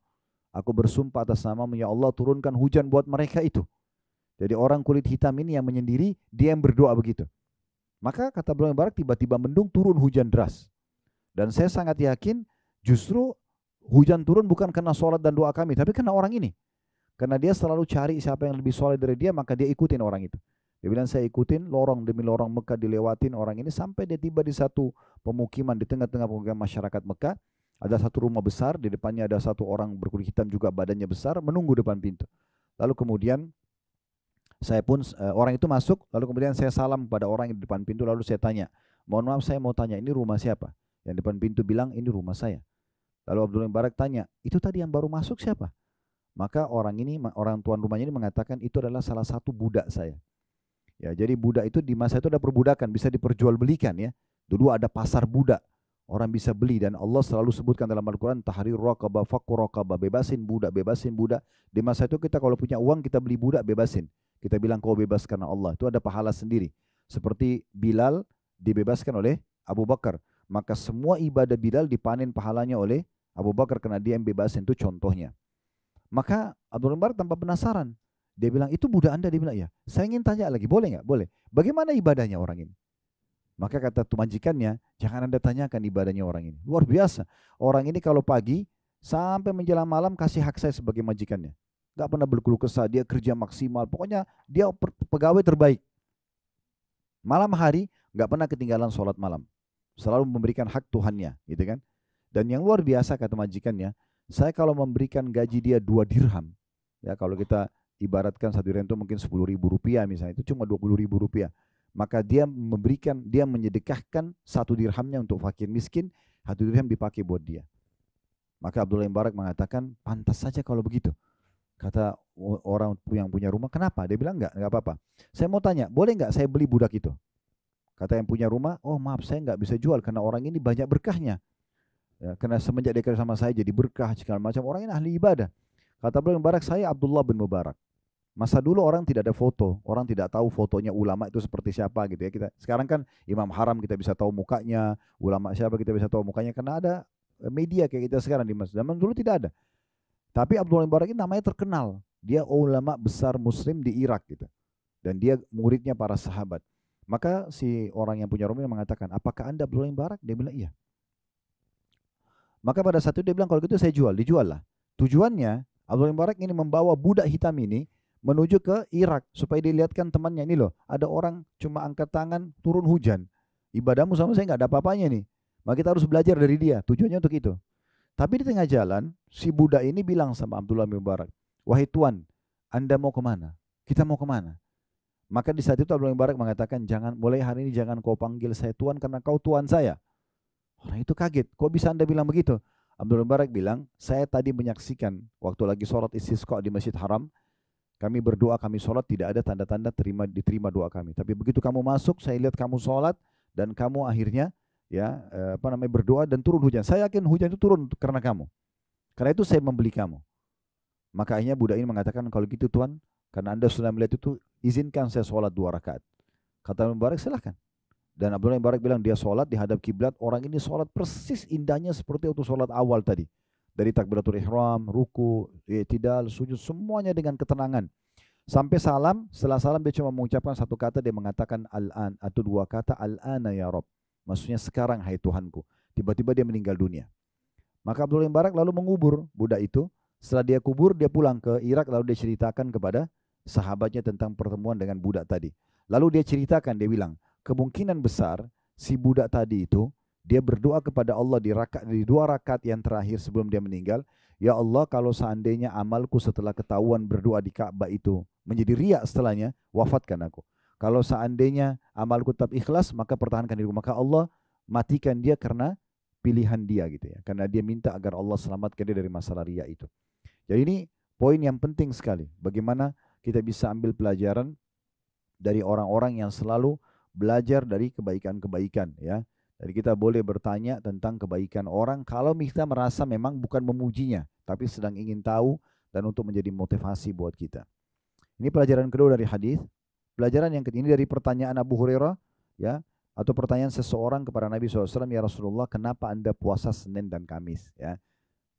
Aku bersumpah atas namamu ya Allah, turunkan hujan buat mereka itu. Jadi orang kulit hitam ini yang menyendiri, dia yang berdoa begitu. Maka kata Abdullah bin Mubarak, tiba-tiba mendung, turun hujan deras. Dan saya sangat yakin justru hujan turun bukan karena sholat dan doa kami, tapi karena orang ini. Karena dia selalu cari siapa yang lebih soleh dari dia, maka dia ikutin orang itu. Dia bilang, saya ikutin lorong demi lorong Mekah dilewatin orang ini sampai dia tiba di satu pemukiman, di tengah-tengah pemukiman masyarakat Mekah. Ada satu rumah besar, di depannya ada satu orang berkulit hitam juga badannya besar, menunggu depan pintu. Lalu kemudian saya pun, orang itu masuk, lalu kemudian saya salam pada orang yang di depan pintu, lalu saya tanya, mohon maaf saya mau tanya, ini rumah siapa? Yang depan pintu bilang, ini rumah saya. Lalu Abdullah bin Mubarak tanya, itu tadi yang baru masuk siapa? Maka orang tuan rumahnya ini mengatakan, itu adalah salah satu budak saya. Ya, jadi budak itu di masa itu ada perbudakan, bisa diperjualbelikan ya. Dulu ada pasar budak, orang bisa beli, dan Allah selalu sebutkan dalam Al-Quran, tahrir raqabah, fakku raqabah, bebasin budak, bebasin budak. Di masa itu kita kalau punya uang kita beli budak, bebasin. Kita bilang kau bebas karena Allah, itu ada pahala sendiri. Seperti Bilal dibebaskan oleh Abu Bakar, maka semua ibadah Bilal dipanen pahalanya oleh Abu Bakar karena dia yang bebasin, itu contohnya. Maka Abdul Mubarak tanpa penasaran, dia bilang, itu budak Anda? Dia bilang, ya. Saya ingin tanya lagi, boleh nggak? Boleh. Bagaimana ibadahnya orang ini? Maka kata majikannya, jangan Anda tanyakan ibadahnya orang ini. Luar biasa. Orang ini kalau pagi sampai menjelang malam kasih hak saya sebagai majikannya. Nggak pernah berkeluh kesah, dia kerja maksimal. Pokoknya dia pegawai terbaik. Malam hari nggak pernah ketinggalan sholat malam. Selalu memberikan hak Tuhannya, gitu kan? Dan yang luar biasa kata majikannya, saya kalau memberikan gaji dia 2 dirham, ya kalau kita ibaratkan 1 dirham itu mungkin 10.000 rupiah misalnya, itu cuma 20.000 rupiah. Maka dia menyedekahkan 1 dirhamnya untuk fakir miskin, 1 dirham dipakai buat dia. Maka Abdullah bin Mubarak mengatakan, pantas saja kalau begitu. Kata orang yang punya rumah, kenapa? Dia bilang, enggak apa-apa. Saya mau tanya, boleh enggak saya beli budak itu? Kata yang punya rumah, oh maaf saya nggak bisa jual karena orang ini banyak berkahnya. Ya, karena semenjak dia kerja sama saya jadi berkah segala macam. Orang ini ahli ibadah. Kata Abdullah bin Mubarak, saya Abdullah bin Mubarak. Masa dulu orang tidak ada foto, orang tidak tahu fotonya ulama itu seperti siapa gitu ya. Sekarang kan Imam Haram kita bisa tahu mukanya, ulama siapa kita bisa tahu mukanya karena ada media kayak kita sekarang di masjid. Zaman dulu tidak ada. Tapi Abdullah bin Mubarak ini namanya terkenal. Dia ulama besar Muslim di Irak gitu. Dan dia muridnya para sahabat. Maka si orang yang punya rumah mengatakan, apakah anda Abdullah bin Mubarak? Dia bilang iya. Maka pada saat itu dia bilang, kalau gitu saya jual. Dijual lah. Tujuannya Abdullah bin Mubarak ini membawa budak hitam ini menuju ke Irak supaya dilihatkan temannya, ini loh, ada orang cuma angkat tangan turun hujan. Ibadahmu sama saya nggak ada apa-apanya nih. Maka kita harus belajar dari dia. Tujuannya untuk itu. Tapi di tengah jalan, si budak ini bilang sama Abdullah bin Mubarak, wahai tuan, anda mau kemana? Kita mau kemana? Maka di saat itu Abdullah bin Mubarak mengatakan, jangan, mulai hari ini jangan kau panggil saya tuan karena kau tuan saya. Orang itu kaget, kok bisa anda bilang begitu? Abdullah bin Mubarak bilang, saya tadi menyaksikan waktu lagi sholat istisqa di Masjid Haram, kami berdoa, kami sholat, tidak ada tanda-tanda diterima doa kami. Tapi begitu kamu masuk, saya lihat kamu sholat dan kamu akhirnya berdoa dan turun hujan. Saya yakin hujan itu turun karena kamu. Karena itu saya membeli kamu. Maka akhirnya budak ini mengatakan, kalau gitu tuan, karena anda sudah melihat itu, izinkan saya sholat 2 rakaat. Kata Mubarak, silahkan. Dan Abdullah bin Mubarak bilang dia sholat di hadap kiblat. Orang ini sholat persis indahnya seperti waktu sholat awal tadi. Dari takbiratul ihram, ruku, i'tidal, sujud, semuanya dengan ketenangan. Sampai salam, setelah salam dia cuma mengucapkan 1 kata, dia mengatakan al-an, atau 2 kata al-ana ya Rabb. Maksudnya sekarang hai Tuhanku. Tiba-tiba dia meninggal dunia. Maka Abdullah bin Mubarak lalu mengubur budak itu. Setelah dia kubur, dia pulang ke Irak, lalu dia ceritakan kepada sahabatnya tentang pertemuan dengan budak tadi. Lalu dia ceritakan, dia bilang, kemungkinan besar si budak tadi itu dia berdoa kepada Allah di 2 rakaat yang terakhir sebelum dia meninggal, ya Allah, kalau seandainya amalku setelah ketahuan berdoa di Ka'bah itu menjadi riak setelahnya, wafatkan aku. Kalau seandainya amalku tetap ikhlas, maka pertahankan diriku. Maka Allah matikan dia karena pilihan dia gitu ya. Karena dia minta agar Allah selamatkan dia dari masalah riak itu. Jadi ini poin yang penting sekali. Bagaimana kita bisa ambil pelajaran dari orang-orang yang selalu belajar dari kebaikan-kebaikan ya. Jadi kita boleh bertanya tentang kebaikan orang kalau kita merasa memang bukan memujinya, tapi sedang ingin tahu dan untuk menjadi motivasi buat kita. Ini pelajaran kedua dari hadis. Pelajaran yang ketiga ini dari pertanyaan Abu Hurairah ya, atau pertanyaan seseorang kepada Nabi SAW, ya Rasulullah, kenapa anda puasa Senin dan Kamis ya?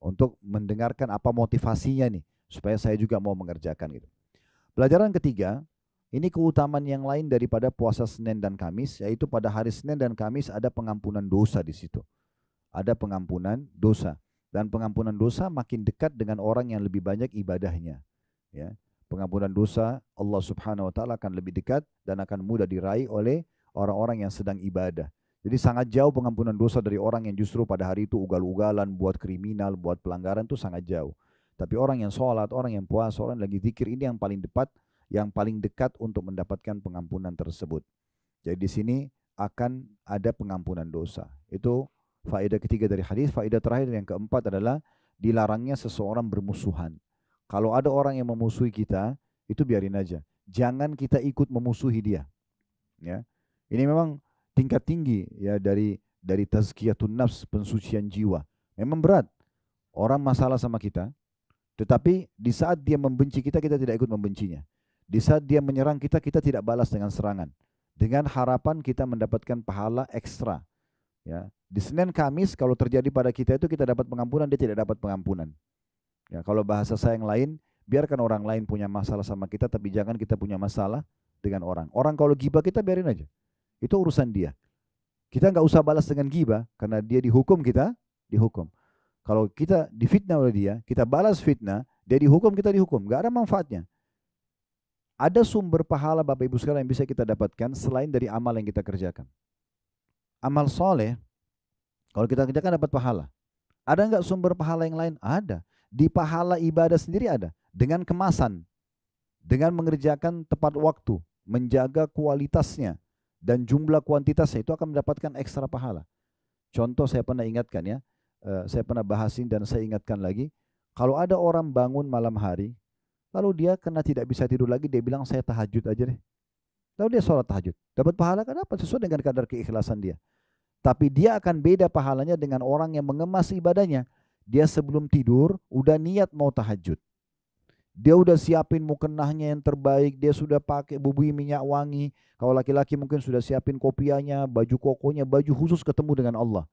Untuk mendengarkan apa motivasinya nih, supaya saya juga mau mengerjakan gitu. Pelajaran ketiga, ini keutamaan yang lain daripada puasa Senin dan Kamis, yaitu pada hari Senin dan Kamis ada pengampunan dosa di situ. Ada pengampunan dosa. Dan pengampunan dosa makin dekat dengan orang yang lebih banyak ibadahnya. Ya. Pengampunan dosa Allah Subhanahu wa Ta'ala akan lebih dekat dan akan mudah diraih oleh orang-orang yang sedang ibadah. Jadi sangat jauh pengampunan dosa dari orang yang justru pada hari itu ugal-ugalan, buat kriminal, buat pelanggaran, itu sangat jauh. Tapi orang yang sholat, orang yang puasa, orang yang lagi zikir, ini yang paling dekat untuk mendapatkan pengampunan tersebut. Jadi di sini akan ada pengampunan dosa. Itu faedah ketiga dari hadis. Faedah terakhir yang keempat adalah dilarangnya seseorang bermusuhan. Kalau ada orang yang memusuhi kita, itu biarin aja. Jangan kita ikut memusuhi dia. Ya. Ini memang tingkat tinggi ya dari tazkiyatun nafs, pensucian jiwa. Memang berat. Orang masalah sama kita, tetapi di saat dia membenci kita, kita tidak ikut membencinya. Di saat dia menyerang kita, kita tidak balas dengan serangan. Dengan harapan kita mendapatkan pahala ekstra. Ya. Di Senin Kamis kalau terjadi pada kita itu kita dapat pengampunan, dia tidak dapat pengampunan. Ya, kalau bahasa saya yang lain, biarkan orang lain punya masalah sama kita, tapi jangan kita punya masalah dengan orang. Orang kalau gibah kita biarin aja. Itu urusan dia. Kita nggak usah balas dengan gibah, karena dia dihukum, kita dihukum. Kalau kita difitnah oleh dia, kita balas fitnah, dia dihukum, kita dihukum. Nggak ada manfaatnya. Ada sumber pahala Bapak Ibu sekalian yang bisa kita dapatkan selain dari amal yang kita kerjakan. Amal soleh, kalau kita kerjakan dapat pahala. Ada nggak sumber pahala yang lain? Ada. Di pahala ibadah sendiri ada. Dengan kemasan. Dengan mengerjakan tepat waktu. Menjaga kualitasnya. Dan jumlah kuantitasnya itu akan mendapatkan ekstra pahala. Contoh saya pernah ingatkan ya. Saya pernah bahasin dan saya ingatkan lagi. Kalau ada orang bangun malam hari. Lalu dia karena tidak bisa tidur lagi. Dia bilang saya tahajud aja deh. Lalu dia sholat tahajud. Dapat pahala kan apa? Sesuai dengan kadar keikhlasan dia. Tapi dia akan beda pahalanya dengan orang yang mengemas ibadahnya. Dia sebelum tidur udah niat mau tahajud. Dia udah siapin mukenahnya yang terbaik, dia sudah pakai bubui minyak wangi. Kalau laki-laki mungkin sudah siapin kopiahnya, baju kokonya, baju khusus ketemu dengan Allah.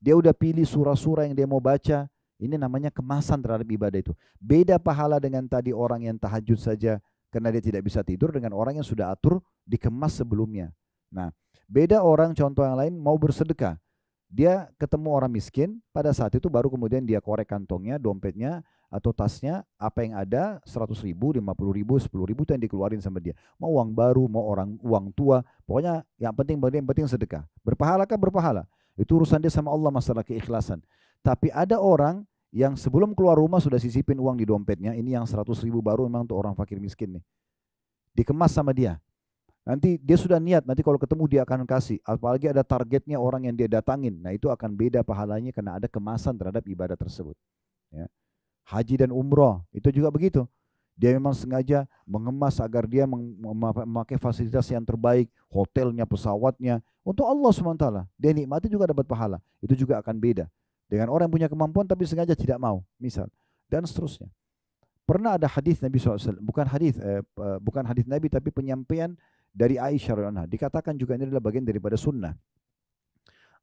Dia udah pilih surah-surah yang dia mau baca. Ini namanya kemasan terhadap ibadah itu. Beda pahala dengan tadi orang yang tahajud saja karena dia tidak bisa tidur dengan orang yang sudah atur dikemas sebelumnya. Nah, beda orang contoh yang lain mau bersedekah. Dia ketemu orang miskin, pada saat itu baru kemudian dia korek kantongnya, dompetnya, atau tasnya, apa yang ada, 100.000, 50.000, 10.000 itu yang dikeluarin sama dia. Mau uang baru, mau uang tua, pokoknya yang penting sedekah. Berpahala kan berpahala. Itu urusan dia sama Allah, masalah keikhlasan. Tapi ada orang yang sebelum keluar rumah sudah sisipin uang di dompetnya, ini yang 100.000 baru memang untuk orang fakir miskin nih. Dikemas sama dia. Nanti dia sudah niat, nanti kalau ketemu dia akan kasih. Apalagi ada targetnya orang yang dia datangin. Nah itu akan beda pahalanya karena ada kemasan terhadap ibadah tersebut. Ya. Haji dan umroh itu juga begitu. Dia memang sengaja mengemas agar dia memakai fasilitas yang terbaik. Hotelnya, pesawatnya. Untuk Allah SWT. Dia nikmati juga dapat pahala. Itu juga akan beda. Dengan orang yang punya kemampuan tapi sengaja tidak mau. Misal. Dan seterusnya. Pernah ada hadis Nabi SAW. Bukan hadis Nabi tapi penyampaian dari Aisyah radhiyallahu anha. Dikatakan juga ini adalah bagian daripada sunnah.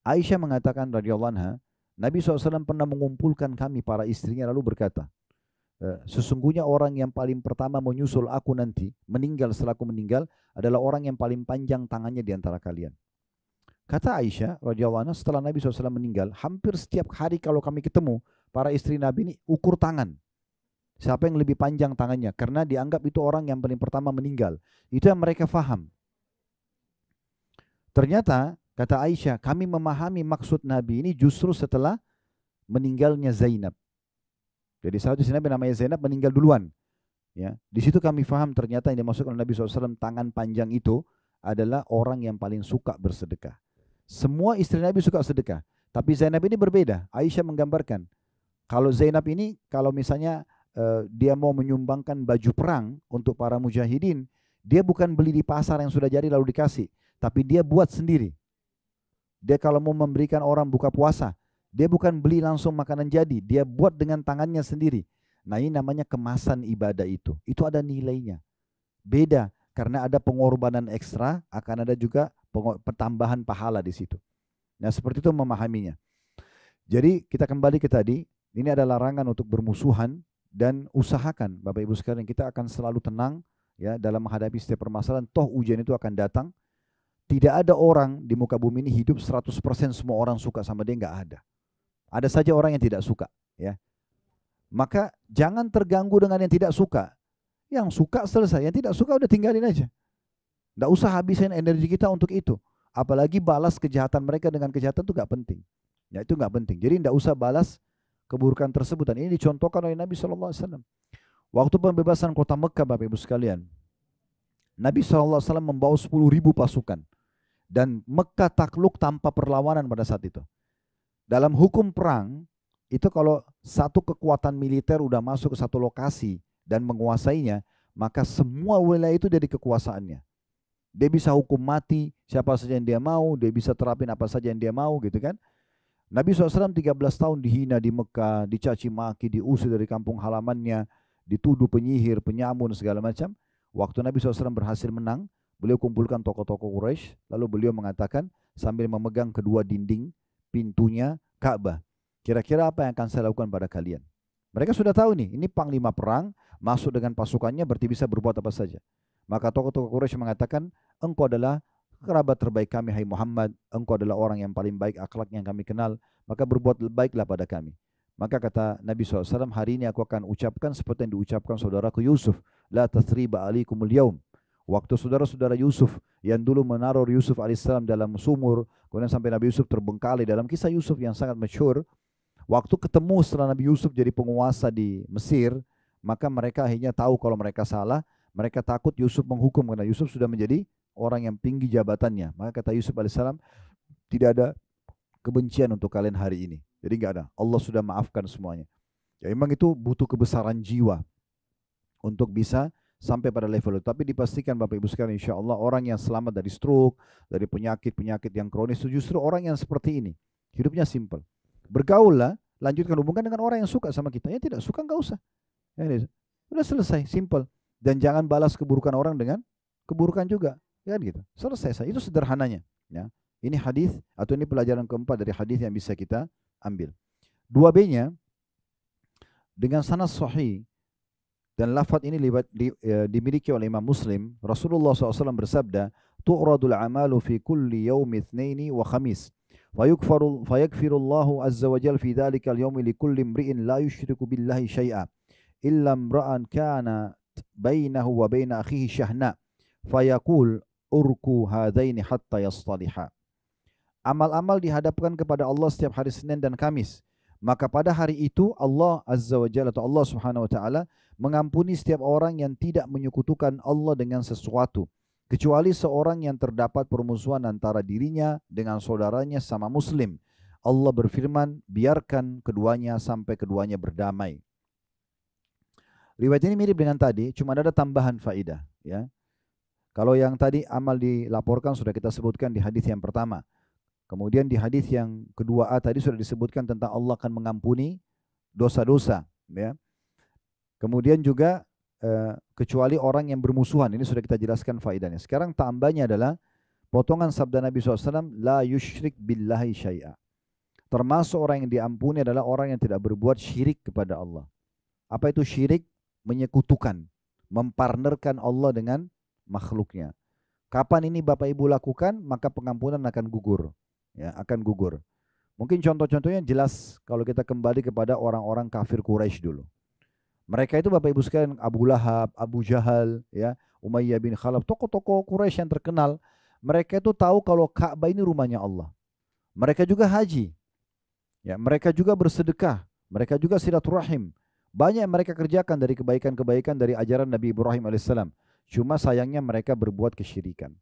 Aisyah mengatakan radhiyallahu anha, Nabi SAW pernah mengumpulkan kami para istrinya lalu berkata, sesungguhnya orang yang paling pertama menyusul aku nanti, meninggal setelah aku meninggal, adalah orang yang paling panjang tangannya di antara kalian. Kata Aisyah radhiyallahu anha, setelah Nabi SAW meninggal, hampir setiap hari kalau kami ketemu, para istri Nabi ini ukur tangan. Siapa yang lebih panjang tangannya? Karena dianggap itu orang yang paling pertama meninggal. Itu yang mereka faham. Ternyata, kata Aisyah, kami memahami maksud Nabi ini justru setelah meninggalnya Zainab. Jadi saat itu Nabi namanya Zainab meninggal duluan. Ya, di situ kami faham ternyata yang dimaksud oleh Nabi SAW tangan panjang itu adalah orang yang paling suka bersedekah. Semua istri Nabi suka sedekah. Tapi Zainab ini berbeda. Aisyah menggambarkan. Kalau Zainab ini, kalau misalnya dia mau menyumbangkan baju perang untuk para mujahidin, dia bukan beli di pasar yang sudah jadi lalu dikasih, tapi dia buat sendiri. Dia kalau mau memberikan orang buka puasa, dia bukan beli langsung makanan jadi, dia buat dengan tangannya sendiri. Nah ini namanya kemasan ibadah itu ada nilainya. Beda, karena ada pengorbanan ekstra, akan ada juga pertambahan pahala di situ. Nah seperti itu memahaminya. Jadi kita kembali ke tadi, ini ada larangan untuk bermusuhan. Dan usahakan Bapak Ibu sekalian kita akan selalu tenang ya dalam menghadapi setiap permasalahan. Toh ujian itu akan datang. Tidak ada orang di muka bumi ini hidup 100% semua orang suka sama dia, enggak ada. Ada saja orang yang tidak suka ya. Maka jangan terganggu dengan yang tidak suka. Yang suka selesai, yang tidak suka udah tinggalin aja. Enggak usah habisin energi kita untuk itu. Apalagi balas kejahatan mereka dengan kejahatan itu enggak penting. Ya itu enggak penting. Jadi enggak usah balas keburukan tersebut. Dan ini dicontohkan oleh Nabi SAW. Waktu pembebasan kota Mekah Bapak Ibu sekalian, Nabi SAW membawa 10.000 pasukan. Dan Mekah takluk tanpa perlawanan pada saat itu. Dalam hukum perang, itu kalau satu kekuatan militer udah masuk ke satu lokasi dan menguasainya, maka semua wilayah itu jadi kekuasaannya. Dia bisa hukum mati siapa saja yang dia mau, dia bisa terapin apa saja yang dia mau gitu kan. Nabi SAW 13 tahun dihina di Mekah, dicaci maki, diusir dari kampung halamannya, dituduh penyihir, penyamun, segala macam. Waktu Nabi SAW berhasil menang, beliau kumpulkan tokoh-tokoh Quraisy, lalu beliau mengatakan sambil memegang kedua dinding pintunya Ka'bah, kira-kira apa yang akan saya lakukan pada kalian? Mereka sudah tahu nih, ini panglima perang, masuk dengan pasukannya berarti bisa berbuat apa saja. Maka tokoh-tokoh Quraisy mengatakan, engkau adalah kerabat terbaik kami, hai Muhammad, engkau adalah orang yang paling baik akhlaknya yang kami kenal, maka berbuat baiklah pada kami. Maka kata Nabi SAW, hari ini aku akan ucapkan seperti yang diucapkan saudaraku Yusuf, la tathriba alikumul yaum. Waktu saudara-saudara Yusuf yang dulu menaruh Yusuf alaihissalam dalam sumur, kemudian sampai Nabi Yusuf terbengkalai dalam kisah Yusuf yang sangat masyhur, waktu ketemu setelah Nabi Yusuf jadi penguasa di Mesir, maka mereka akhirnya tahu kalau mereka salah, mereka takut Yusuf menghukum karena Yusuf sudah menjadi orang yang tinggi jabatannya. Maka kata Yusuf alaihissalam, tidak ada kebencian untuk kalian hari ini. Jadi enggak ada. Allah sudah maafkan semuanya. Ya memang itu butuh kebesaran jiwa untuk bisa sampai pada level itu. Tapi dipastikan Bapak Ibu sekalian, insya Allah orang yang selamat dari stroke, dari penyakit-penyakit yang kronis itu justru orang yang seperti ini. Hidupnya simple. Bergaullah, lanjutkan hubungan dengan orang yang suka sama kita. Yang tidak suka nggak usah. Ya, udah selesai, simple. Dan jangan balas keburukan orang dengan keburukan juga. Ya gitu. Selesai. Itu sederhananya. Ya. Ini hadis atau ini pelajaran keempat dari hadis yang bisa kita ambil. 2B-nya dengan sanad sahih dan lafaz ini dimiliki oleh Imam Muslim. Rasulullah SAW bersabda, "Tu'radul amalu fi kulli yaumi itsnaini wa khamis. Fayagfirullahu azza wa jalla fi dzalikal yaumi likulli imri'in la yusyriku billahi syai'a illa imra'an kana bainahu wa baina akhihi syahna. Fayaqul urku hadaini hatta yastaliha." Amal-amal dihadapkan kepada Allah setiap hari Senin dan Kamis. Maka pada hari itu Allah Azza wa Jalla atau Allah Subhanahu wa taala mengampuni setiap orang yang tidak menyekutukan Allah dengan sesuatu, kecuali seorang yang terdapat permusuhan antara dirinya dengan saudaranya sama muslim. Allah berfirman, biarkan keduanya sampai keduanya berdamai. Riwayat ini mirip dengan tadi, cuma ada tambahan faedah, ya. Kalau yang tadi amal dilaporkan sudah kita sebutkan di hadis yang pertama. Kemudian di hadis yang kedua A tadi sudah disebutkan tentang Allah akan mengampuni dosa-dosa, ya. Kemudian juga kecuali orang yang bermusuhan, ini sudah kita jelaskan faedahnya. Sekarang tambahnya adalah potongan sabda Nabi SAW, la yusyrik billahi syai'a. Termasuk orang yang diampuni adalah orang yang tidak berbuat syirik kepada Allah. Apa itu syirik? Menyekutukan, mempartnerkan Allah dengan makhluknya. Kapan ini Bapak Ibu lakukan, maka pengampunan akan gugur. Ya, akan gugur. Mungkin contoh-contohnya jelas kalau kita kembali kepada orang-orang kafir Quraisy dulu. Mereka itu Bapak Ibu sekalian, Abu Lahab, Abu Jahal, ya, Umayyah bin Khalaf, tokoh-tokoh Quraisy yang terkenal. Mereka itu tahu kalau Ka'bah ini rumahnya Allah. Mereka juga haji. Ya, mereka juga bersedekah, mereka juga silaturahim. Banyak yang mereka kerjakan dari kebaikan-kebaikan dari ajaran Nabi Ibrahim alaihissalam. Cuma sayangnya mereka berbuat kesyirikan.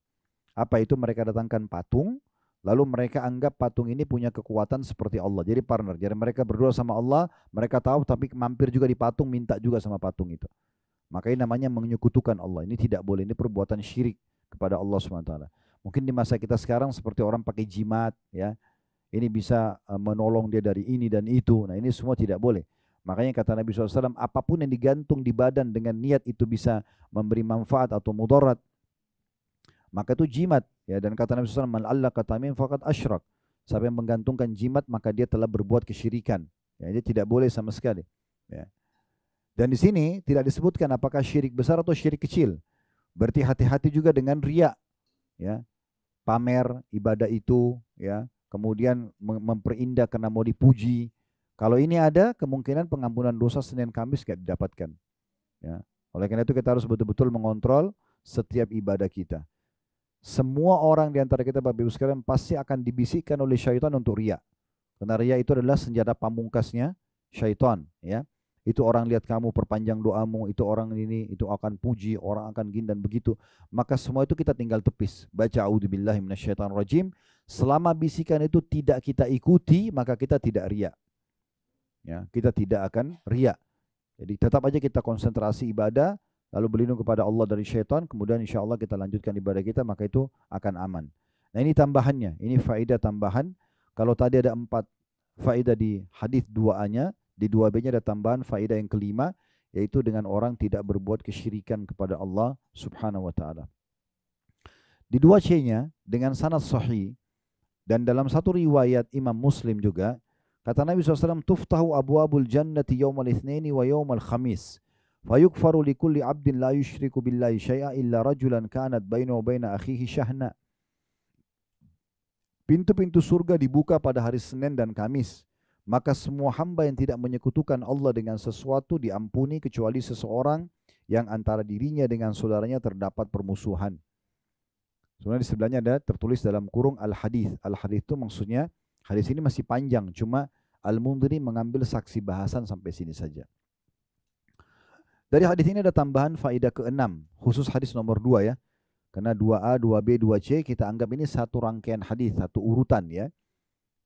Apa itu? Mereka datangkan patung, lalu mereka anggap patung ini punya kekuatan seperti Allah. Jadi partner. Jadi mereka berdoa sama Allah, mereka tahu tapi mampir juga di patung, minta juga sama patung itu. Maka ini namanya menyekutukan Allah. Ini tidak boleh, ini perbuatan syirik kepada Allah SWT. Mungkin di masa kita sekarang seperti orang pakai jimat, ya. Ini bisa menolong dia dari ini dan itu. Nah ini semua tidak boleh. Makanya kata Nabi SAW, apapun yang digantung di badan dengan niat itu bisa memberi manfaat atau mudarat, maka itu jimat. Ya, dan kata Nabi SAW, man allaka tamim faqad asyrak. Siapa yang menggantungkan jimat, maka dia telah berbuat kesyirikan. Ya, dia tidak boleh sama sekali. Ya. Dan di sini tidak disebutkan apakah syirik besar atau syirik kecil. Berarti hati-hati juga dengan riya. Ya. Pamer ibadah itu, ya. Kemudian memperindah karena mau dipuji. Kalau ini ada, kemungkinan pengampunan dosa Senin Kamis tidak didapatkan. Ya. Oleh karena itu kita harus betul-betul mengontrol setiap ibadah kita. Semua orang di antara kita Bapak Ibu sekalian pasti akan dibisikkan oleh syaitan untuk riya. Karena riya itu adalah senjata pamungkasnya syaitan. Ya. Itu orang lihat kamu perpanjang doamu, itu orang ini, itu akan puji, orang akan gini dan begitu. Maka semua itu kita tinggal tepis. Baca a'udzubillahi minasyaitonirrajim. Selama bisikan itu tidak kita ikuti, maka kita tidak riya. Ya, kita tidak akan riya. Jadi tetap aja kita konsentrasi ibadah, lalu berlindung kepada Allah dari syaitan, kemudian insya Allah kita lanjutkan ibadah kita, maka itu akan aman. Nah ini tambahannya, ini faedah tambahan. Kalau tadi ada 4 faedah di hadis 2A-nya, di 2B-nya ada tambahan faedah yang kelima, yaitu dengan orang tidak berbuat kesyirikan kepada Allah Subhanahu wa taala. Di 2C-nya dengan sanad sahih dan dalam satu riwayat Imam Muslim juga, kata Nabi SAW, tuftahu abwabul jannati yawmal itsnaini wa yawmal khamis. Fayukfaru likulli abdin la yushriku billahi syai'a illa rajulan kanat bainahu wa baina akhihi syahna. Pintu-pintu surga dibuka pada hari Senin dan Kamis. Maka semua hamba yang tidak menyekutukan Allah dengan sesuatu diampuni kecuali seseorang yang antara dirinya dengan saudaranya terdapat permusuhan. Sebenarnya di sebelahnya ada tertulis dalam kurung al-hadis. Al-hadis itu maksudnya hadis ini masih panjang, cuma Al-Mundhiri mengambil saksi bahasan sampai sini saja. Dari hadis ini ada tambahan faedah ke-6, khusus hadis nomor 2 ya. Karena 2A, 2B, 2C kita anggap ini satu rangkaian hadis, satu urutan ya.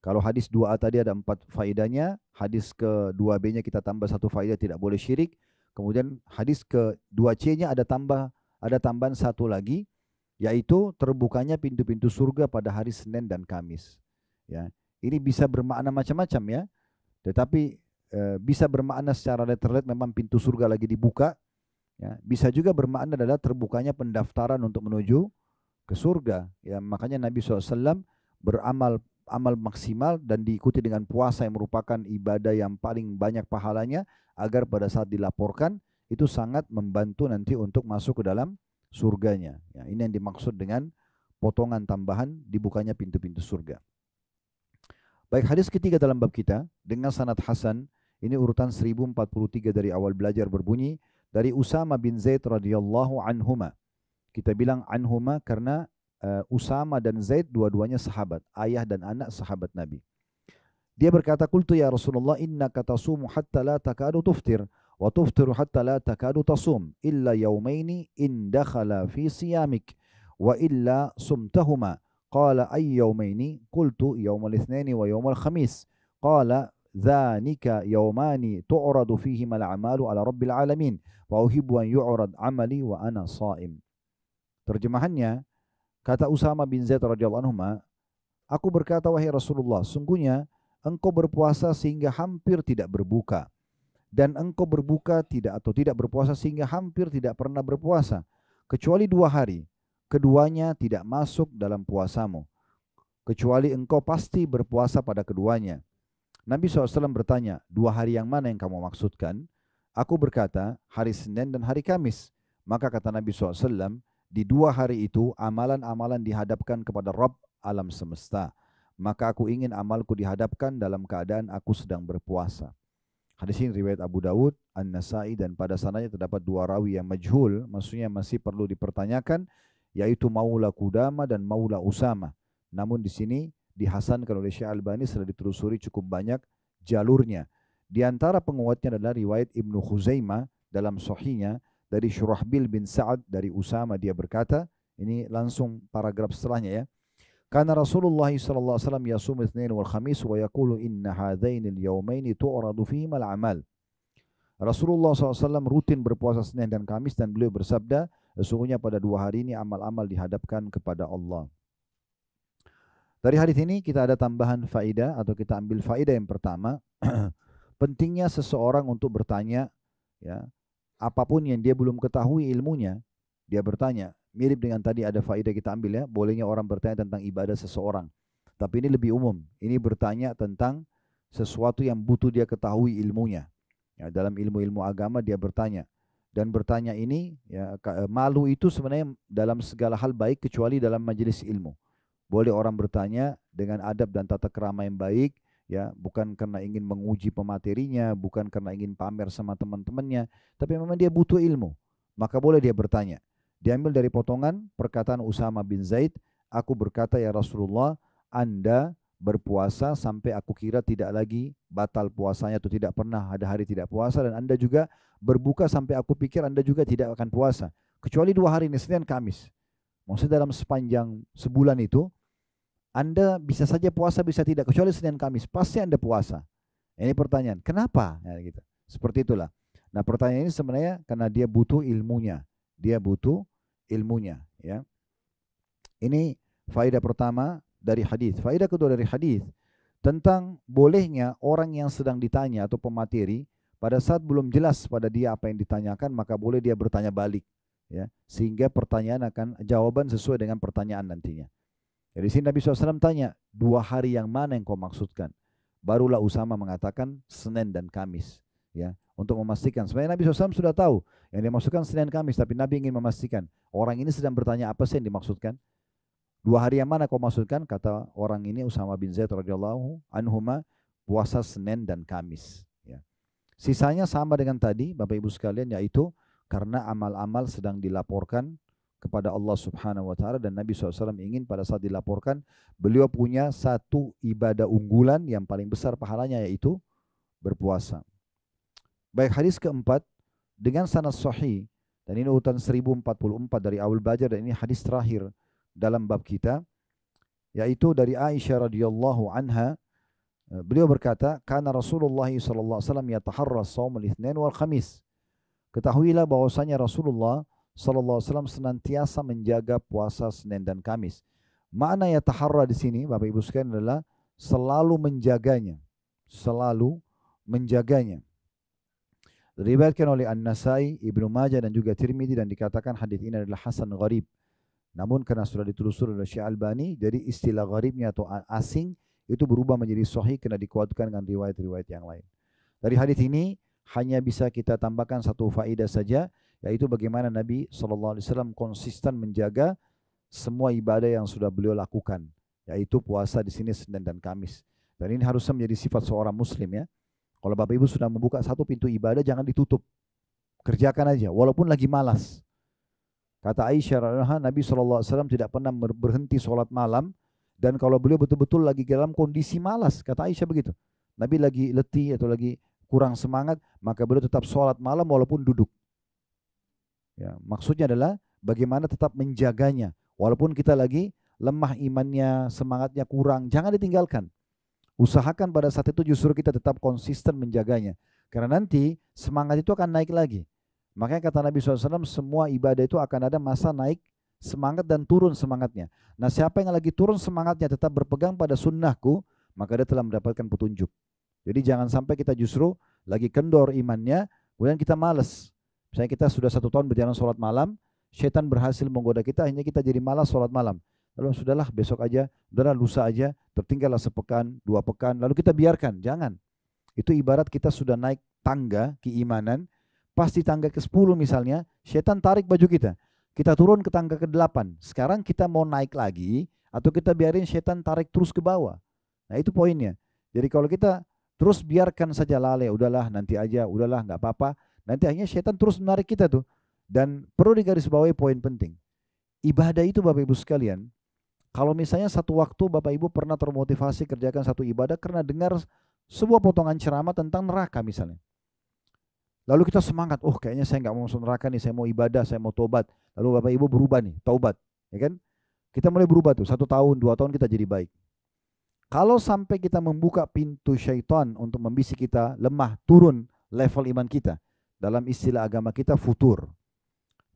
Kalau hadis 2A tadi ada 4 faedahnya, hadis ke-2B-nya kita tambah 1 faedah tidak boleh syirik. Kemudian hadis ke-2C-nya ada tambahan satu lagi, yaitu terbukanya pintu-pintu surga pada hari Senin dan Kamis. Ya, ini bisa bermakna macam-macam ya, tetapi bisa bermakna secara letterlet memang pintu surga lagi dibuka. Ya, bisa juga bermakna adalah terbukanya pendaftaran untuk menuju ke surga. Ya, makanya Nabi SAW amal maksimal dan diikuti dengan puasa yang merupakan ibadah yang paling banyak pahalanya, agar pada saat dilaporkan itu sangat membantu nanti untuk masuk ke dalam surganya. Ya, ini yang dimaksud dengan potongan tambahan dibukanya pintu-pintu surga. Baik, hadis ketiga dalam bab kita dengan sanad hasan, ini urutan 1043 dari awal belajar berbunyi dari Usama bin Zaid radhiyallahu anhuma. Kita bilang anhuma karena Usama dan Zaid dua-duanya sahabat, ayah dan anak sahabat Nabi. Dia berkata, "Qultu ya Rasulullah, innaka tasumu hatta la takadu tuftir wa tuftiru hatta la takadu tasum illa yawmaini in dakhala fi siyamik wa illa sumtahuma." Qala ay yawmaini? Qultu yawmal itsnaini wa yawmal khamis. Qala dzanika yawmani tu'radu fihima al-a'malu ala rabbil alamin wa uhibbu an yu'rad 'amali wa ana sha'im. Terjemahannya, kata Usama bin Zaid radhiyallahu anhu, aku berkata, wahai Rasulullah, sungguhnya engkau berpuasa sehingga hampir tidak berbuka, dan engkau berbuka tidak berpuasa sehingga hampir tidak pernah berpuasa, kecuali 2 hari. Keduanya tidak masuk dalam puasamu, kecuali engkau pasti berpuasa pada keduanya. Nabi SAW bertanya, 2 hari yang mana yang kamu maksudkan? Aku berkata, hari Senin dan hari Kamis. Maka kata Nabi SAW, di 2 hari itu amalan-amalan dihadapkan kepada Rabb alam semesta. Maka aku ingin amalku dihadapkan dalam keadaan aku sedang berpuasa. Hadis ini riwayat Abu Dawud, An-Nasai, dan pada sanadnya terdapat 2 rawi yang majhul, maksudnya masih perlu dipertanyakan, yaitu Maula Qudama dan Maula Usama. Namun di sini dihasankan oleh Syekh Albani setelah ditelusuri cukup banyak jalurnya. Di antara penguatnya adalah riwayat Ibnu Khuzaimah dalam Sahihnya dari Syurahbil bin Sa'ad dari Usama, dia berkata, ini langsung paragraf setelahnya ya. Karena Rasulullah sallallahu alaihi wasallam yasum itsnain wal khamis wa yaqulu inna hadaini al-yawmaini tu'radu fihima al-a'mal. Rasulullah SAW rutin berpuasa Senin dan Kamis, dan beliau bersabda, sesungguhnya pada 2 hari ini amal-amal dihadapkan kepada Allah. Dari hadis ini kita ada tambahan faedah, atau kita ambil faedah yang pertama, pentingnya seseorang untuk bertanya, ya, apapun yang dia belum ketahui ilmunya, dia bertanya. Mirip dengan tadi ada faedah kita ambil ya, bolehnya orang bertanya tentang ibadah seseorang. Tapi ini lebih umum, ini bertanya tentang sesuatu yang butuh dia ketahui ilmunya. Ya, dalam ilmu-ilmu agama dia bertanya. Dan bertanya ini, ya, malu itu sebenarnya dalam segala hal baik kecuali dalam majelis ilmu. Boleh orang bertanya dengan adab dan tata krama yang baik, ya, bukan karena ingin menguji pematerinya, bukan karena ingin pamer sama teman-temannya, tapi memang dia butuh ilmu, maka boleh dia bertanya. Diambil dari potongan perkataan Usama bin Zaid, aku berkata ya Rasulullah, Anda berpuasa sampai aku kira tidak lagi batal puasanya atau tidak pernah ada hari tidak puasa, dan Anda juga berbuka sampai aku pikir Anda juga tidak akan puasa, kecuali 2 hari ini, Senin Kamis. Maksudnya dalam sepanjang sebulan itu Anda bisa saja puasa, bisa tidak, kecuali Senin Kamis pasti Anda puasa. Ini pertanyaan, kenapa? Ya, gitu. Seperti itulah. Nah, pertanyaan ini sebenarnya karena dia butuh ilmunya. Dia butuh ilmunya, ya. Ini faedah pertama dari hadis. Faedah kedua dari hadis tentang bolehnya orang yang sedang ditanya atau pemateri pada saat belum jelas pada dia apa yang ditanyakan, maka boleh dia bertanya balik, ya, sehingga pertanyaan akan jawaban sesuai dengan pertanyaan nantinya. Jadi sini Nabi SAW tanya, 2 hari yang mana yang kau maksudkan? Barulah Usama mengatakan Senin dan Kamis, ya, untuk memastikan. Sebenarnya Nabi SAW sudah tahu yang dimaksudkan Senin Kamis, tapi Nabi ingin memastikan orang ini sedang bertanya apa sih yang dimaksudkan. 2 hari yang mana kau maksudkan? Kata orang ini, Usama bin Zaid radhiyallahu anhuma, puasa Senin dan Kamis. Ya. Sisanya sama dengan tadi, Bapak Ibu sekalian, yaitu karena amal-amal sedang dilaporkan kepada Allah Subhanahu wa Ta'ala, dan Nabi SAW ingin pada saat dilaporkan beliau punya satu ibadah unggulan yang paling besar pahalanya, yaitu berpuasa. Baik, hadis keempat dengan sanad sahih, dan ini urutan 1044 dari awal belajar, dan ini hadis terakhir dalam bab kita, yaitu dari Aisyah radhiyallahu anha. Beliau berkata, "Kana Rasulullah sallallahu alaihi wasallam yataharra shaum al-itsnain wal khamis." Ketahuilah bahwasanya Rasulullah sallallahu alaihi wasallam senantiasa menjaga puasa Senin dan Kamis. Makna yataharra di sini Bapak Ibu sekalian adalah selalu menjaganya. Selalu menjaganya. Diriwayatkan oleh An-Nasai, Ibnu Majah dan juga Tirmidzi dan dikatakan hadis ini adalah hasan gharib. Namun karena sudah ditelusuri oleh Syekh Albani, jadi istilah gharibnya atau asing itu berubah menjadi sahih karena dikuatkan dengan riwayat-riwayat yang lain. Dari hadis ini hanya bisa kita tambahkan satu faedah saja, yaitu bagaimana Nabi SAW konsisten menjaga semua ibadah yang sudah beliau lakukan, yaitu puasa di sini Senin dan Kamis. Dan ini harusnya menjadi sifat seorang Muslim ya. Kalau Bapak Ibu sudah membuka satu pintu ibadah, jangan ditutup. Kerjakan aja, walaupun lagi malas. Kata Aisyah radhiyallahu anha, Nabi SAW tidak pernah berhenti sholat malam. Dan kalau beliau betul-betul lagi dalam kondisi malas, kata Aisyah begitu. Nabi lagi letih atau lagi kurang semangat, maka beliau tetap sholat malam walaupun duduk. Ya, maksudnya adalah bagaimana tetap menjaganya. Walaupun kita lagi lemah imannya, semangatnya kurang, jangan ditinggalkan. Usahakan pada saat itu justru kita tetap konsisten menjaganya. Karena nanti semangat itu akan naik lagi. Makanya kata Nabi SAW, semua ibadah itu akan ada masa naik semangat dan turun semangatnya. Nah, siapa yang lagi turun semangatnya tetap berpegang pada sunnahku, maka dia telah mendapatkan petunjuk. Jadi jangan sampai kita justru lagi kendor imannya, kemudian kita malas. Misalnya kita sudah 1 tahun berjalan sholat malam, syaitan berhasil menggoda kita, akhirnya kita jadi malas sholat malam. Lalu sudahlah besok aja, udahlah lusa aja, tertinggallah sepekan, 2 pekan, lalu kita biarkan. Jangan. Itu ibarat kita sudah naik tangga keimanan, pas di tangga ke-10 misalnya, syaitan tarik baju kita. Kita turun ke tangga ke-8. Sekarang kita mau naik lagi, atau kita biarin syaitan tarik terus ke bawah. Nah itu poinnya. Jadi kalau kita terus biarkan saja lalai, udahlah nanti aja, udahlah nggak apa-apa, nanti akhirnya syaitan terus menarik kita tuh. Dan perlu digarisbawahi poin penting. Ibadah itu Bapak Ibu sekalian, kalau misalnya satu waktu Bapak Ibu pernah termotivasi kerjakan satu ibadah karena dengar sebuah potongan ceramah tentang neraka misalnya. Lalu kita semangat, oh kayaknya saya nggak mau masuk neraka nih, saya mau ibadah, saya mau tobat. Lalu Bapak Ibu berubah nih, taubat, ya kan? Kita mulai berubah tuh, 1 tahun, 2 tahun kita jadi baik. Kalau sampai kita membuka pintu syaitan untuk membisik kita lemah, turun level iman kita. Dalam istilah agama kita futur.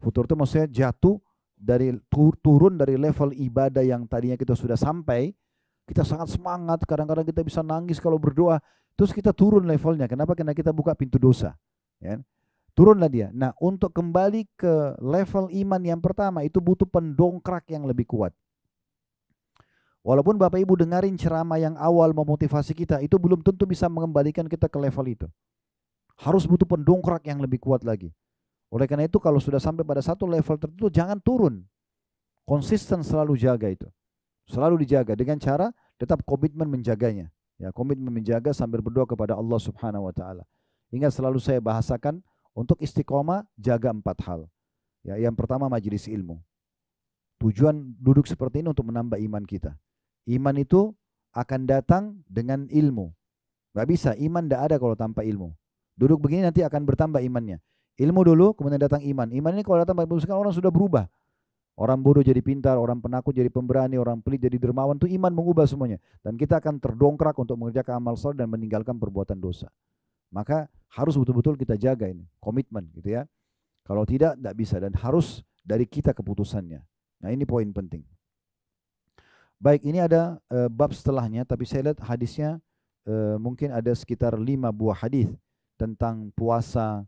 Futur itu maksudnya jatuh dari turun dari level ibadah yang tadinya kita sudah sampai, kita sangat semangat, kadang-kadang kita bisa nangis kalau berdoa, terus kita turun levelnya. Kenapa? Karena kita buka pintu dosa. Ya. Turunlah dia. Nah, untuk kembali ke level iman yang pertama itu butuh pendongkrak yang lebih kuat. Walaupun Bapak Ibu dengarin ceramah yang awal memotivasi kita, itu belum tentu bisa mengembalikan kita ke level itu. Harus butuh pendongkrak yang lebih kuat lagi. Oleh karena itu kalau sudah sampai pada satu level tertentu jangan turun. Konsisten selalu jaga itu. Selalu dijaga dengan cara tetap komitmen menjaganya. Ya, komitmen menjaga sambil berdoa kepada Allah Subhanahu wa taala. Ingat selalu saya bahasakan untuk istiqomah jaga 4 hal. Ya, yang pertama majelis ilmu. Tujuan duduk seperti ini untuk menambah iman kita. Iman itu akan datang dengan ilmu. Gak bisa, iman tidak ada kalau tanpa ilmu. Duduk begini nanti akan bertambah imannya. Ilmu dulu, kemudian datang iman. Iman ini kalau datang orang sudah berubah. Orang bodoh jadi pintar, orang penakut jadi pemberani, orang pelit jadi dermawan. Itu iman mengubah semuanya. Dan kita akan terdongkrak untuk mengerjakan amal saleh dan meninggalkan perbuatan dosa. Maka harus betul-betul kita jaga ini. Komitmen gitu ya. Kalau tidak bisa. Dan harus dari kita keputusannya. Nah ini poin penting. Baik, ini ada bab setelahnya. Tapi saya lihat hadisnya mungkin ada sekitar 5 buah hadis tentang puasa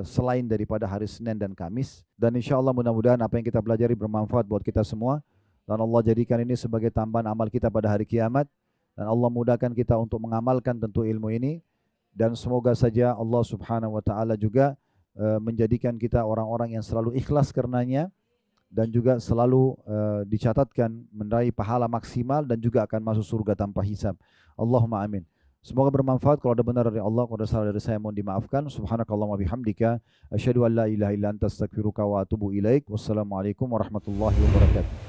selain daripada hari Senin dan Kamis. Dan insya Allah mudah-mudahan apa yang kita pelajari bermanfaat buat kita semua. Dan Allah jadikan ini sebagai tambahan amal kita pada hari kiamat. Dan Allah mudahkan kita untuk mengamalkan tentu ilmu ini. Dan semoga saja Allah Subhanahu wa ta'ala juga menjadikan kita orang-orang yang selalu ikhlas karenanya. Dan juga selalu dicatatkan meraih pahala maksimal dan juga akan masuk surga tanpa hisab. Allahumma amin. Semoga bermanfaat. Kalau ada benar dari Allah, kalau ada salah dari saya mohon dimaafkan. Subhanakallahumma bihamdika asyhadu an la ilaha illa anta astaghfiruka wa atubu ilaik. Wassalamualaikum warahmatullahi wabarakatuh.